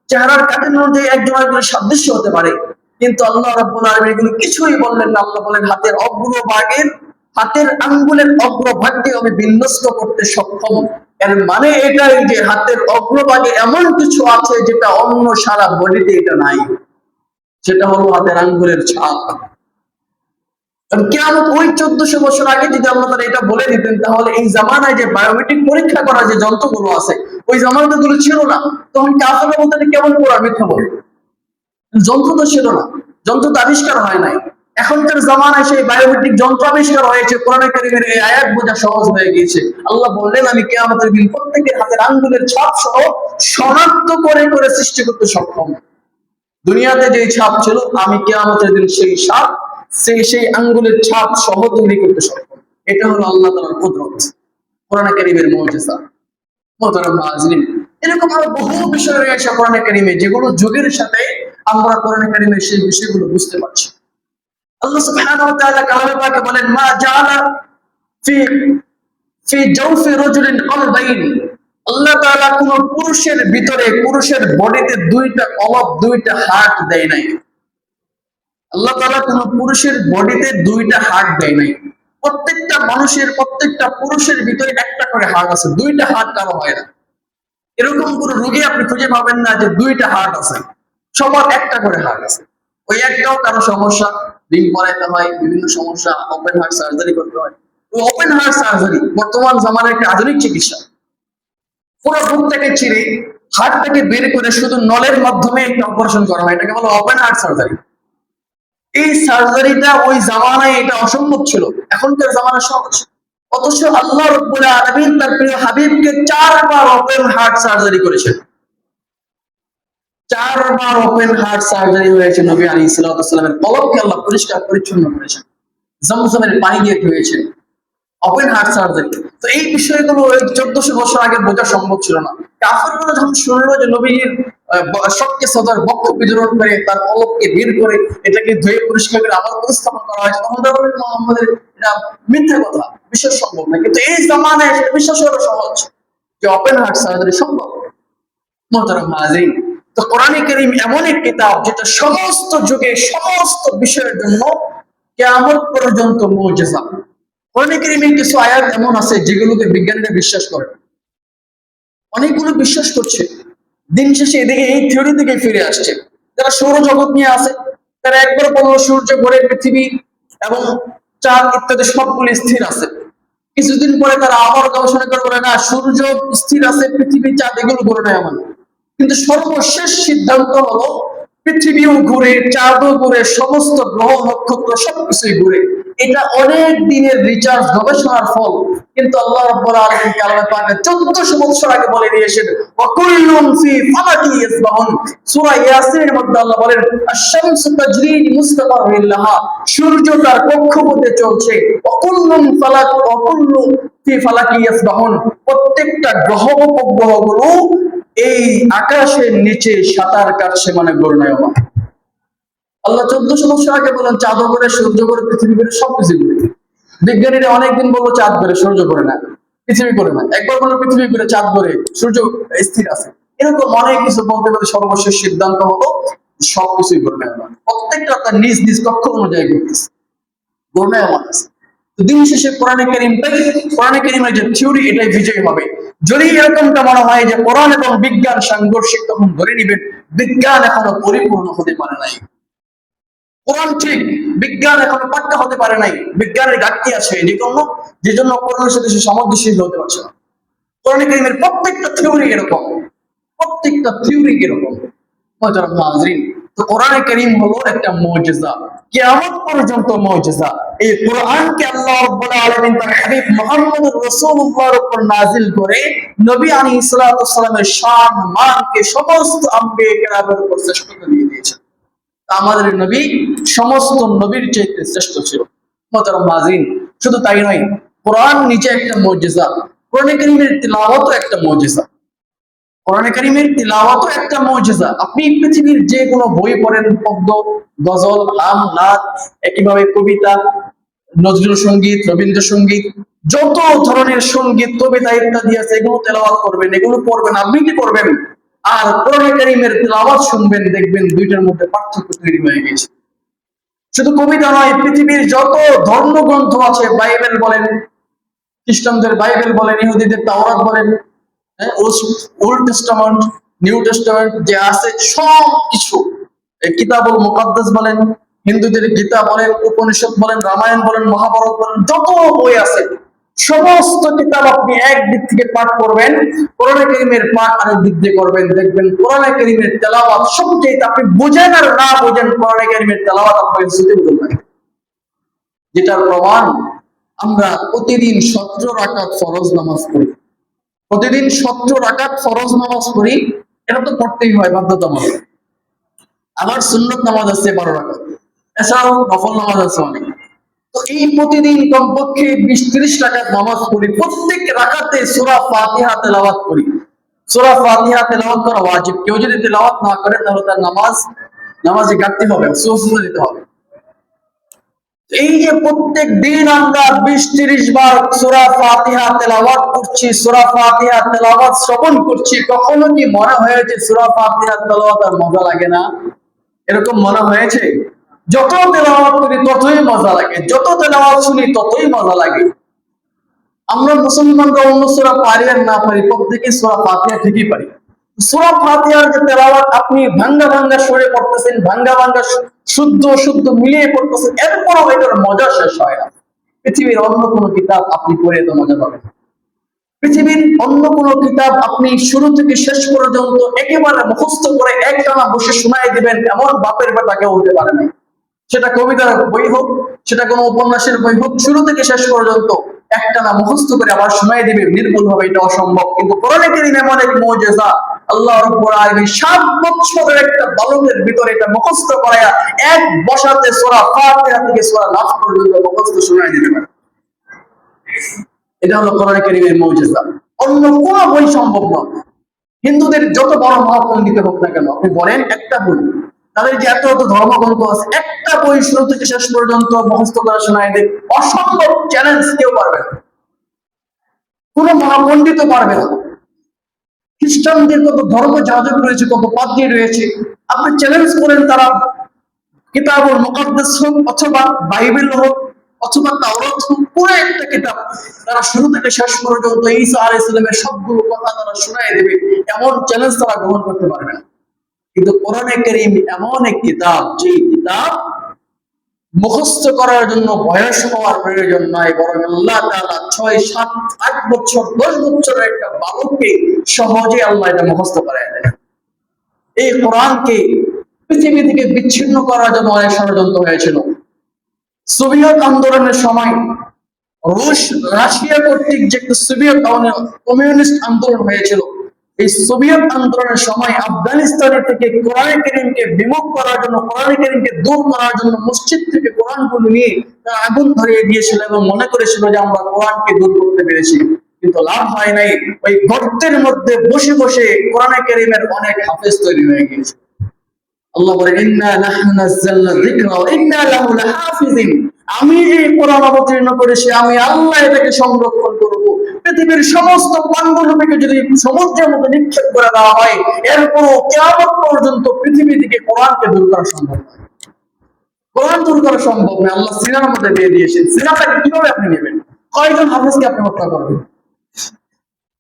চেহারার কাটিং অনুযায়ী একজন আরেকজনের সাদৃশ্য হতে পারে। কিন্তু আল্লাহ রাব্বুল আলামিন এগুলো কিছুই বললেন না। আল্লাহ বলেন হাতের আঙ্গুলের অগ্রভাগকে আমি বিন্যস্ত করতে সক্ষম। এর মানে এটাই যে হাতের অগ্রভাগে এমন কিছু আছে যেটা অন্য সারা বডিতে এটা নাই, সেটা হলো হাতের আঙ্গুলের ছাপ। কিয়ামত ওই 1400 বছর আগে যদি আল্লাহ তাআলা এটা বলে দিতেন, তাহলে এই জামানায় যে বায়োমেট্রিক পরীক্ষা করার যে যন্ত্রগুলো আছে, ওই জামানাতে গুলো ছিল না। তখন কাফেররা বলতে কেমন করে মিথ্যা বলে, যন্ত্র তো ছিল না, যন্ত্র তো আবিষ্কার হয় নাই। এখনকার জামানায় সেই বায়োমেট্রিক যন্ত্র আবিষ্কার হয়েছে, কোরআনে কারীমের এই আয়াত বোঝা সহজ হয়ে গিয়েছে। আল্লাহ বললেন আমি কিয়ামতের দিন প্রত্যেকের হাতের আঙ্গুলের ছাপ সহ শনাক্ত করে করে সৃষ্টি করতে সক্ষম। দুনিয়াতে যে ছাপ ছিল, আমি কিয়ামতের দিন সেই আঙ্গুলের ছাপ সহ তৈরি করতে সক্ষম। এটা হলো আল্লাহ তাআলার কুদরত, কোরআনে কারীমের মুজিজা। মুহতারাম হাজিরিন, এরকম আরো বহু বিষয় রয়েছে কোরআনে কারীমে, যেগুলো যুগের সাথে আমরা কোরআনে কারীমের সেই বিষয়গুলো বুঝতে পারছি। আল্লাহ সুবহানাহু ওয়া তাআলা কালামে পাকে বলেন, মা জাআলা ফি জাওফি রাজুলিন কলবাইন, আল্লাহ তাআলা কোন পুরুষের ভিতরে, পুরুষের বডিতে দুইটা কলব, দুইটা হার্ট দেয় নাই। আল্লাহ তাআলা কোন পুরুষের বডিতে দুইটা হার্ট দেয় নাই। প্রত্যেকটা মানুষের, প্রত্যেকটা পুরুষের ভিতরে একটা করে হার্ট আছে, দুইটা হার্ট কারো হয় না। এরকম কোন রোগী আপনি খুঁজে পাবেন না যে দুইটা হার্ট আছে, সবার একটা করে হার্ট আছে। ওই একটাও কারো সমস্যা, রিং পরাইতে হয়, বিভিন্ন সমস্যা, ওপেন হার্ট সার্জারি করতে হয়। ওই ওপেন হার্ট সার্জারি বর্তমান জামানার একটা আধুনিক চিকিৎসা। পুরো বুকটাকে চিরে হার্টটাকে বের করে শুধু নলের মাধ্যমে একটা অপারেশন করা হয়, এটাকে বলে ওপেন হার্ট সার্জারি। এই সার্জারিটা ওই জামানায় এটা অসম্ভব ছিল, এখনকার জামানায় সহজ। অথচ আল্লাহ রাব্বুল আলামিন তার প্রিয় হাবিবকে 4 বার ওপেন হার্ট সার্জারি করেছেন। 4 বার ওপেন হার্ট সার্জারি হয়েছে, নবী আলাইহিস সালামের কলবকে আল্লাহ পরিষ্কার পরিচ্ছন্ন করেছেন, জমজমের পানি দিয়ে ধুয়েছেন, ওপেন হার্ট সার্জারি। তো এই বিষয়গুলো 1400 বছর আগে বোঝা সম্ভব ছিল না। কাফেররা যখন শুনলো যে নবীর শক্তি সদর বক্ষ বিদ্রোহ করে তার কলবকে বের করে এটাকে ধুয়ে পরিষ্কার করে আবার উপস্থাপন করা হয়েছে, তখন তারা বলল আমাদের এটা মিথ্যা কথা, বিশ্বাস সম্ভব না। কিন্তু এই জামানায় সেটা বিশ্বাস করা সহজ যে ওপেন হার্ট সার্জারি সম্ভব। মোহতারাম হাজিরিন, তো কোরআনে কারীম এমন এক কিতাব যেটা সমস্ত যুগে সমস্ত বিষয়ের জন্য কিয়ামত পর্যন্ত মুজিজা। কোরআনে কারীমের কিছু আয়াত এমন আছে যেগুলোকে বিজ্ঞানীরা বিশ্বাস করে, অনেকগুলো বিশ্বাস করছে, দিন শেষে এদিকে এই থিওরি থেকে ফিরে আসছে। যারা সৌরজগৎ নিয়ে আছে তারা একবার বলল সূর্য ঘুরে, পৃথিবী এবং চাঁদ ইত্যাদি সবগুলো স্থির আছে। কিছুদিন পরে তারা আবার গবেষণা করে বলে না, সূর্য স্থির আছে, পৃথিবী চাঁদ এগুলো ঘুরে নেয় এমন। কিন্তু সর্বশেষ সিদ্ধান্ত হলো পৃথিবীও ঘুরে, চাঁদও ঘুরে, সমস্ত গ্রহ নক্ষত্র সবকিছুই ঘুরে। এটা অনেক দিনের রিসার্চ গবেষণার ফল। কিন্তু আল্লাহ রাব্বুল আলামিন কালামে পাকে 1400 বছর আগে বলে দিয়েছেন ওয়াকুল্লুন ফি ফালাকি ইয়াসবাহুন। সূরা ইয়াসিনের মধ্যে আল্লাহ বলেন আশ-শামসু তাজরি লিমুস্তাকাররিন লাহা, সূর্য তার কক্ষপথে চলছে, ওয়াকুল্লুন ফালাক ওয়াকুল্লু ফি ফালাকি ইয়াসবাহুন, প্রত্যেকটা গ্রহ উপগ্রহগুলো এই আকাশের নিচে সাঁতার কাটছে, মানে ঘূর্ণায়মান। আল্লাহ 1400 বছর আগে বলেন চাঁদ করে, সূর্য করে, পৃথিবী করে, সবকিছু করে। বিজ্ঞানীরা অনেকদিন বললো চাঁদ করে, সূর্য করে না, পৃথিবী করে না। একবার বললো পৃথিবী করে, চাঁদ করে, সূর্য স্থির আছে। এরকম অনেক কিছু বলতে বলতে সর্বশেষ সিদ্ধান্ত হলো সবকিছুই ঘূর্ণায়মান, প্রত্যেকটা তার নিজ নিজ কক্ষ অনুযায়ী ঘুরতেছে, ঘূর্ণায়মান আছে। দিন শেষে কোরআনে কারীমের যে থিওরি এটাই বিজয়ী হবে। যদি এরকমটা মনে হয় যে কোরআন এবং বিজ্ঞান সাংঘর্ষিক, তখন ধরে নিবেন বিজ্ঞান এখনো পরিপূর্ণ হতে পারে নাই। কোরআন ঠিক, বিজ্ঞান এখনো পাক্কা হতে পারে নাই, বিজ্ঞানের ঘাটতি আছে এই জন্য, যে জন্য কোরআনের সাথে সে সামঞ্জস্য হতে পারছে না। কোরআনে কারীমের প্রত্যেকটা থিওরি এরকম, প্রত্যেকটা থিওরি এরকম। মুহতারাম হাজিরিন, তো কোরআনে কারীম হলো একটা মুজিজা, কিয়ামত পর্যন্ত মুজিজা। এই কোরআনকে আল্লাহ রাব্বুল আলামিন তার হাবিব মুহাম্মদুর রাসূলুল্লাহর উপর নাযিল করে নবী আলাইহিস সালাতু ওয়াস সালামের শান মানকে সমস্ত আম্বিয়া কেরামের উপর শ্রেষ্ঠ করে দিয়েছেন। আমাদের নবী সমস্ত নবীর চাইতে শ্রেষ্ঠ ছিল। মুহতারাম হাজিরিন, শুধু তাই নয়, কোরআন নিজে একটা মুজিজা, কোরআনে কারীমের তিলাওয়াতও একটা মুজিজা। কোরআনে কারীমের তিলাওয়াতও একটা মুজিজা। আপনি পৃথিবীর যে কোনো বই পড়েন, পদ্য, গজল, হাম, নাত, একইভাবে কবিতা, নজরুল সঙ্গীত, রবীন্দ্রসঙ্গীত, যত ধরনের সঙ্গীত, কবিতা ইত্যাদি আছে, এগুলো তেলাওয়াত করবেন, এগুলো পড়বেন, আবৃত্তি করবেন, আর কোরআনে কারীমের তেলাওয়াত শুনবেন, দেখবেন দুইটার মধ্যে পার্থক্য তৈরি হয়ে গেছে। শুধু কবিতা নয়, পৃথিবীর যত ধর্মগ্রন্থ আছে, বাইবেল বলেন, খ্রিস্টানদের বাইবেল বলেন, ইহুদিদের তাওরাত বলেন, ওল্ড টেস্টামেন্ট, নিউ টেস্টামেন্ট যে আছে, সব কিছু, কিতাবুল মুকাদ্দাস বলেন, হিন্দুদের গীতা বলেন, উপনিষদ বলেন, রামায়ণ বলেন, মহাভারত বলেন, যত বই আছে সমস্ত কিতাব আপনি এক দিক থেকে পাঠ করবেন, কোরআনে কারীমের পাঠ আরেক দিক দিয়ে করবেন, দেখবেন কোরআনে কারীমের তেলাওয়াত সবচেয়ে, আপনি বুঝেন আর না বুঝেন, কোরআনে কারীমের তেলাওয়াত আপনাকে শুনতে ভালো লাগে। যেটার প্রমাণ আমরা প্রতিদিন 17 রাকাত ফরজ নামাজ পড়ি, প্রতিদিন 17 রাকাত ফরজ নামাজ পড়ি, এটা তো পড়তেই হয় বাধ্যতামূলক। আবার সুন্নত নামাজ আছে 12 রাকাত, এছাড়াও নফল নামাজ আছে অনেক। তো এই প্রতিদিন কমপক্ষে 20-30 রাকাত নামাজ পড়ি, প্রত্যেক রাকাতে সূরা ফাতিহা তেলাওয়াত করি। সূরা ফাতিহা তেলাওয়াত করা ওয়াজিব, কেউ যদি তেলাওয়াত না করে তাহলে তার নামাজে ঘাটতি হবে, সুজদা দিতে হবে। এই যে প্রত্যেক দিন আমরা 20-30 বার সূরা ফাতিহা তেলাওয়াত করছি, সূরা ফাতিহা তেলাওয়াত শ্রবণ করছি, কখনো কি মনে হয়েছে সূরা ফাতিহা তেলাওয়াত আর মজা লাগে না? এরকম মনে হয়েছে? যত তেলাওয়াত করি ততই মজা লাগে, যত তেলাওয়াত শুনি ততই মজা লাগে। আমরা মুসলমানরা অন্য সূরা পারি আর না পারি, প্রত্যেকে সূরা ফাতিহা ঠিকই পারি। সূরা ফাতিহার যে তেলাওয়াত আপনি ভাঙ্গা ভাঙ্গা সুরে পড়তেছেন, ভাঙ্গা ভাঙ্গা শুদ্ধ মিলিয়ে পড়তেছেন, এরপরও এটার মজা শেষ হয় না। পৃথিবীর অন্য কোনো কিতাব আপনি পড়ে এত মজা পাবেন, পৃথিবীর অন্য কোনো কিতাব আপনি শুরু থেকে শেষ পর্যন্ত একেবারে মুখস্থ করে একটানা বসে শোনায় দিবেন, এমন বাপের বেটা কেউ হতে পারে না। সেটা কবিতার বই হোক, সেটা কোনো উপন্যাসের বই হোক, শুরু থেকে শেষ পর্যন্ত একটানা মুখস্থ করে আবার শোনায় দিবে নির্ভুল ভাবে, এটা অসম্ভব। কিন্তু কোরআনে কারীম এমন এক মুজিজা, আল্লাহ রাব্বুল আলামিন 7 বছরের একটা বালকের ভিতরে এটা মুখস্থ করায়া এক বসাতে সূরা ফাতিহা থেকে সূরা নাস পর্যন্ত মুখস্থ শোনায় দিতে পারে। এটা হলো কোরআন কারীমের মুজিজা, অন্য কোনো বই সম্ভব নয়। হিন্দুদের যত বড় মহাপণ্ডিত হোক না কেন, আপনি বলেন একটা বই, তাদের যে এত এত ধর্মগ্রন্থ আছে, একটা বই শুরু থেকে শেষ পর্যন্ত মুখস্থ করা শোনায় দেয়, অসম্ভব চ্যালেঞ্জ, কেউ পারবে না, কোনো মহাপণ্ডিত পারবে না। খ্রিস্টানদের কত ধর্ম যাজক রয়েছে, কত পাদ্রী রয়েছে, আপনি চ্যালেঞ্জ করেন, তারা কিতাবুল মুকাদ্দাস হোক অথবা বাইবেল হোক অথবা তাওরাত হোক, পুরো একটা কিতাব তারা শুরু থেকে শেষ পর্যন্ত ঈসা আলাইহিস সালামের সবগুলো কথা তারা শোনায় দেবে, এমন চ্যালেঞ্জ তারা গ্রহণ করতে পারবে না। কিন্তু কোরআনে কারীম এমন এক কিতাব, যে কিতাব মুখস্থ করার জন্য বয়স হওয়ার প্রয়োজন নাই, বরং আল্লাহ তাআলা 6, 7, 8 বছর 10 বছরের একটা বালককে সহজে আল্লাহ এটা মুখস্থ করায় দেয়। এই কোরআনকে পৃথিবী থেকে বিচ্ছিন্ন করার জন্য অনেক ষড়যন্ত্র হয়েছিল। সোভিয়েত আন্দোলনের সময় রাশিয়া কর্তৃক যে সোভিয়েত কমিউনিস্ট আন্দোলন হয়েছিল, এই সোভিয়েত আন্দোলনের সময় আফগানিস্তানের থেকে কোরআন কারীমকে বিমুখ করার জন্য, কোরআন কারীমকে দূর করার জন্য মসজিদ থেকে কোরআনগুলো নিয়ে তারা আগুন ধরিয়ে দিয়েছিল এবং মনে করেছিল যে আমরা কোরআনকে দূর করতে পেরেছি, কিন্তু লাভ হয় নাই। ওই গর্তের মধ্যে বসে বসে কোরআন কারীমের অনেক হাফেজ তৈরি হয়ে গিয়েছে। আল্লাহ বলেন, ইন্না নাহনু নাযালনা যিকরা ওয়া ইন্না লাহু লাহাফিজিন, আমি এই কোরআন অবতীর্ণ করেছি, আমি আল্লাহ এটাকে সংরক্ষণ করব। পৃথিবীর সমস্ত পাণ্ডুলিপিকে যদি সমুদ্রের মধ্যে নিক্ষেপ করে দেওয়া হয়, এরপরও কিয়ামত পর্যন্ত পৃথিবী থেকে কোরআনকে দূর করা সম্ভব নয়। কোরআন দূর করা সম্ভব নয়। আল্লাহ সিনার মধ্যে দিয়ে দিয়েছেন, সিনাটাকে কিভাবে আপনি নেবেন? কয়জন হাফেজকে আপনি হত্যা করবেন?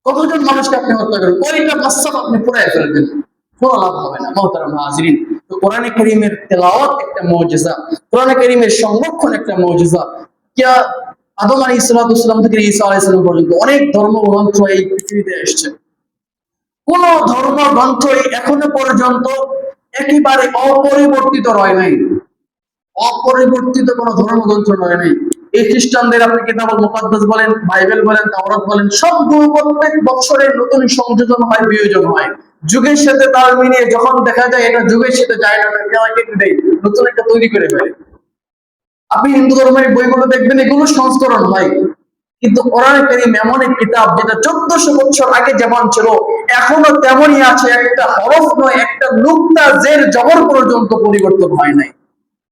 কতজন মানুষকে আপনি হত্যা করবেন? কয়টা মাসআলা আপনি পুরায় ফেলবেন? কোনো লাভ হবে না। মুহতারাম হাজিরিন, তো কোরআন কারীমের তেলাওয়াত একটা মুজিজা, কোরআন কারীমের সংরক্ষণ একটা মুজিজা। কিয়া আদম আলাইহিস সালাম থেকে ঈসা আলাইহিস সালাম পর্যন্ত অনেক ধর্মগ্রন্থ এই পৃথিবীতে এসেছে। কোন ধর্মগ্রন্থই এখনো পর্যন্ত একেবারে অপরিবর্তিত রয় নাই, অপরিবর্তিত কোন ধর্মগ্রন্থ রয় নাই। এই খ্রিস্টানদের আপনি কিতাবুল মুকাদ্দাস বলেন, বাইবেল বলেন, তাওরাত বলেন, সবগুলো প্রত্যেক বছরের নতুন সংযোজন হয়, বিয়োজন হয়, যুগের সাথে তাল মিলিয়ে যখন দেখা যায় এটা যুগের সাথে যায় না, কেটে দেয়, নতুন একটা তৈরি করে ফেলে। আপনি হিন্দু ধর্মের বইগুলো দেখবেন, এগুলো সংস্করণ হয়, কিন্তু কোরআন কারীম এমন এক কিতাব যেটা 1400 বছর আগে যেমন ছিল এখনো তেমনই আছে, একটা হরফ নয়, একটা নুকতা জের জবর পর্যন্ত পরিবর্তন হয় নাই,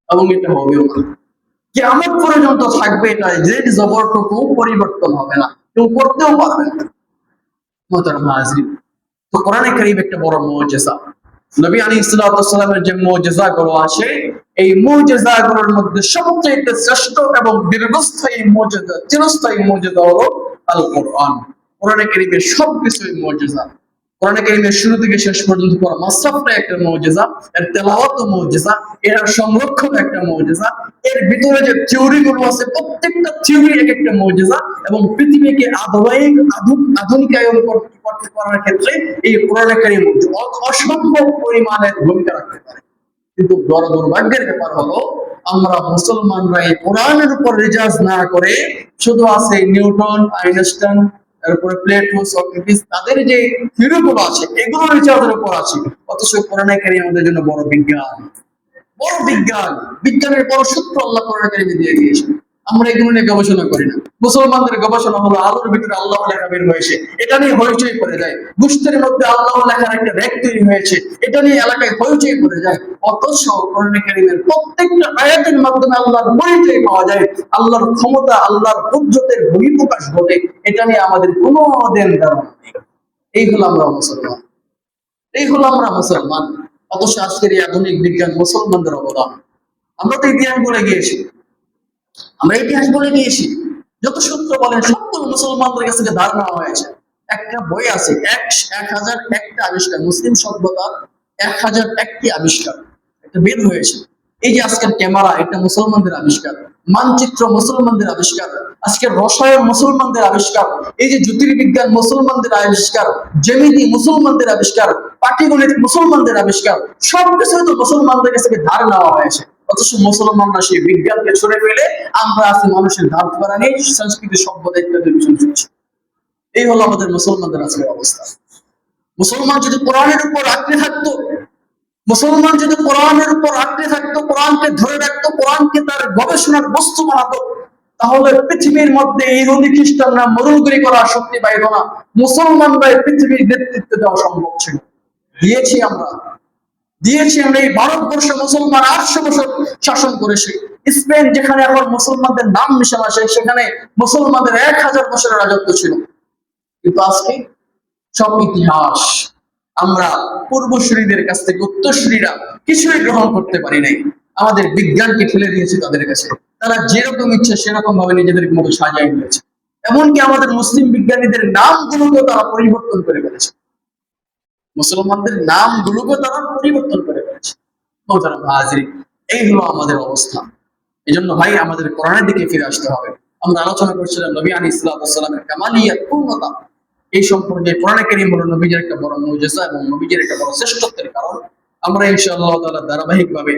এবং এটা হবেও না। কিয়ামত পর্যন্ত থাকবে, এটা জের জবরটুকু পরিবর্তন হবে না, কেউ করতেও পারবে না। মুহতারাম হাজিরিন, তো কোরআন কারীম একটা বড় মুজিজা। নবী আলাইহিস সালামের যে মুজিজাগুলো আছে, এই মুজিজাগুলোর মধ্যে সবচেয়ে শ্রেষ্ঠ এবং দীর্ঘস্থায়ী মুজিজা, চিরস্থায়ী মুজিজা হলো আল কোরআন। কোরআন কারীমের সবকিছুই মুজিজা। কোরআন কারীমের শুরু থেকে শেষ পর্যন্ত পুরো মাসহাফটা একটা মুজিজা, এর তেলাওয়াতও মুজিজা, এর সংরক্ষণ একটা মুজিজা, এর ভিতরে যে থিওরি গুলো আছে প্রত্যেকটা থিওরি এক একটা মুজিজা, এবং পৃথিবীকে আধুনিকায়ন করতে করার ক্ষেত্রে এই কোরআন কারীম অসম্ভব পরিমাণের ভূমিকা রাখতে পারে। কিন্তু বড় দুর্ভাগ্যের ব্যাপার হলো, আমরা মুসলমানরা এই কোরআনের উপর রিসার্চ না করে শুধু আছে নিউটন, আইনস্টাইন, তারপরে প্লেটো, সক্রেটিস, তাদের যে থিওরিগুলো আছে এগুলো রিসার্চের উপর আছে, অথচ কোরআন কারীম আমাদের জন্য বড় বিজ্ঞান, বড় বিজ্ঞান, বিজ্ঞানের বড় সূত্র আল্লাহ কোরআন কারীমে দিয়ে দিয়েছেন। আমরা এগুলো নিয়ে গবেষণা করি না। মুসলমানদের গবেষণা হলো আলোর ভিতরে আল্লাহ লেখা বের হয়েছে, এটা নিয়ে হইচই করে যায়। গোষ্ঠীর মধ্যে আল্লাহ লেখার একটা র্যাক তৈরি হয়েছে, এটা নিয়ে এলাকায় হইচই করে যায়। অথচ কোরআন কারীমের প্রত্যেকটা আয়াতের মাধ্যমে আল্লাহর পরিচয় পাওয়া যায়, আল্লাহর ক্ষমতা, আল্লাহর কুদরতের বহিঃপ্রকাশ ঘটে। এটা নিয়ে আমাদের কোনো দেন ধারণা নেই। এই হলো আমরা মুসলমান, এই হলো আমরা মুসলমান। অথচ আজকের এই আধুনিক বিজ্ঞান মুসলমানদের অবদান। আমরা তো ইতিহাস বলে গিয়েছি, যত সূত্র বলেন সবগুলো মুসলমানদের কাছ থেকে ধার নেওয়া হয়েছে। একটা বই আছে 1001টা আবিষ্কার, মুসলিম সভ্যতার 1001টি আবিষ্কার একটা বের হয়েছে। এই যে আজকের ক্যামেরা, এটা মুসলমানদের আবিষ্কার। মানচিত্র মুসলমানদের আবিষ্কার। আজকের রসায়ন মুসলমানদের আবিষ্কার। এই যে জ্যোতির্বিজ্ঞান মুসলমানদের আবিষ্কার। জ্যামিতি মুসলমানদের আবিষ্কার। পাটিগণিত মুসলমানদের আবিষ্কার। সবকিছু তো মুসলমানদের কাছ থেকে ধার নেওয়া হয়েছে। অথচ মুসলমানরা সেই বিজ্ঞানকে ছড়ে ফেলে আমরা আছি মানুষের ধার ধরা নেই, সংস্কৃতি, সভ্যতা ইত্যাদি পিছনে ছুটছি। এই হলো আমাদের মুসলমানদের আজকের অবস্থা। মুসলমান যদি কোরআনের উপর আঁকড়ে থাকতো, মুসলমান যদি কোরআনের উপর আঁকড়ে থাকতো, কোরআনকে ধরে রাখতো, কোরআনকে তার গবেষণার বস্তু বানাতো, তাহলে পৃথিবীর মধ্যে ইহুদি খ্রিস্টানরা মরুগরি করার শক্তি পাইত না। মুসলমানরা পৃথিবীর নেতৃত্ব দেওয়া সম্ভব ছিল। দিয়েছি আমরা, এই ভারতবর্ষে মুসলমান 800 বছর শাসন করেছে। স্পেন যেখানে এখন মুসলমানদের নাম মিশানো আছে, সেখানে মুসলমানদের 1000 বছরের রাজত্ব ছিল। কিন্তু আজকে সব ইতিহাস আমরা পূর্বসূরীদের কাছ থেকে উত্তরসূরীরা কিছুই গ্রহণ করতে পারি নাই। আমাদের বিজ্ঞানকে ঠেলে দিয়েছে তাদের কাছে। তারা যেরকম ইচ্ছে সেরকম ভাবে নিজেদের মতো সাজিয়ে নিয়েছে। এমনকি আমাদের মুসলিম বিজ্ঞানীদের নামগুলোকে তারা পরিবর্তন করে ফেলেছে। মুসলমানদের নামগুলোকে তারা পরিবর্তন করে ফেলেছে। এই হলো আমাদের অবস্থা। এই জন্য ভাই আমাদের কোরআনের দিকে ফিরে আসতে হবে। আমরা আলোচনা করছিলাম নবী আলাইহিস সালামের কামালিয়াত, পূর্ণতা। এই সম্পর্কে কোরআনে কারীম হলো নবীর একটা বড় মুজিজা এবং নবীর একটা বড় শ্রেষ্ঠত্বের কারণ। আমরা ইনশাআল্লাহ তাআলা ধারাবাহিকভাবে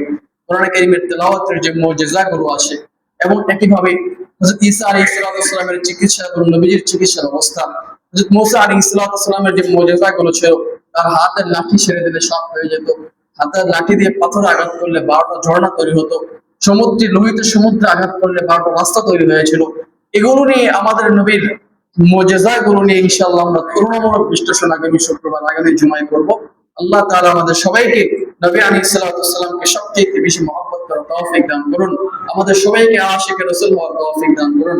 কোরআনে কারীমের তেলাওয়াতের যে মুজিজাগুলো আছে এবং একইভাবে হযরত ঈসা আলাইহিস সালামের চিকিৎসা এবং নবীর চিকিৎসার অবস্থা, হযরত মূসা আলাইহিস সালামের যে মুজিজাগুলো ছিল, তার হাতের লাঠি ছেড়ে দিলে সাপ হয়ে যেত, হাতের লাঠি দিয়ে পাথর আঘাত করলে 12টা ঝর্ণা তৈরি হতো, সমুদ্রে লোহিত সমুদ্রে আঘাত করলে 12টা রাস্তা তৈরি হয়েছিল। এগুলো নিয়ে আমাদের নবীর মুজিজাগুলো নিয়ে ইনশাআল্লাহ আমরা তুলনামূলক বিশ্লেষণ আগামী শুক্রবার আগামী জুমায় করব। আল্লাহ তাআলা আমাদের সবাইকে নবী আলাইহিস সালামকে সবচেয়ে বেশি মহব্বত করার তৌফিক দান করুন। আমাদের সবাইকে আশিকে রাসূল হওয়ার তৌফিক দান করুন।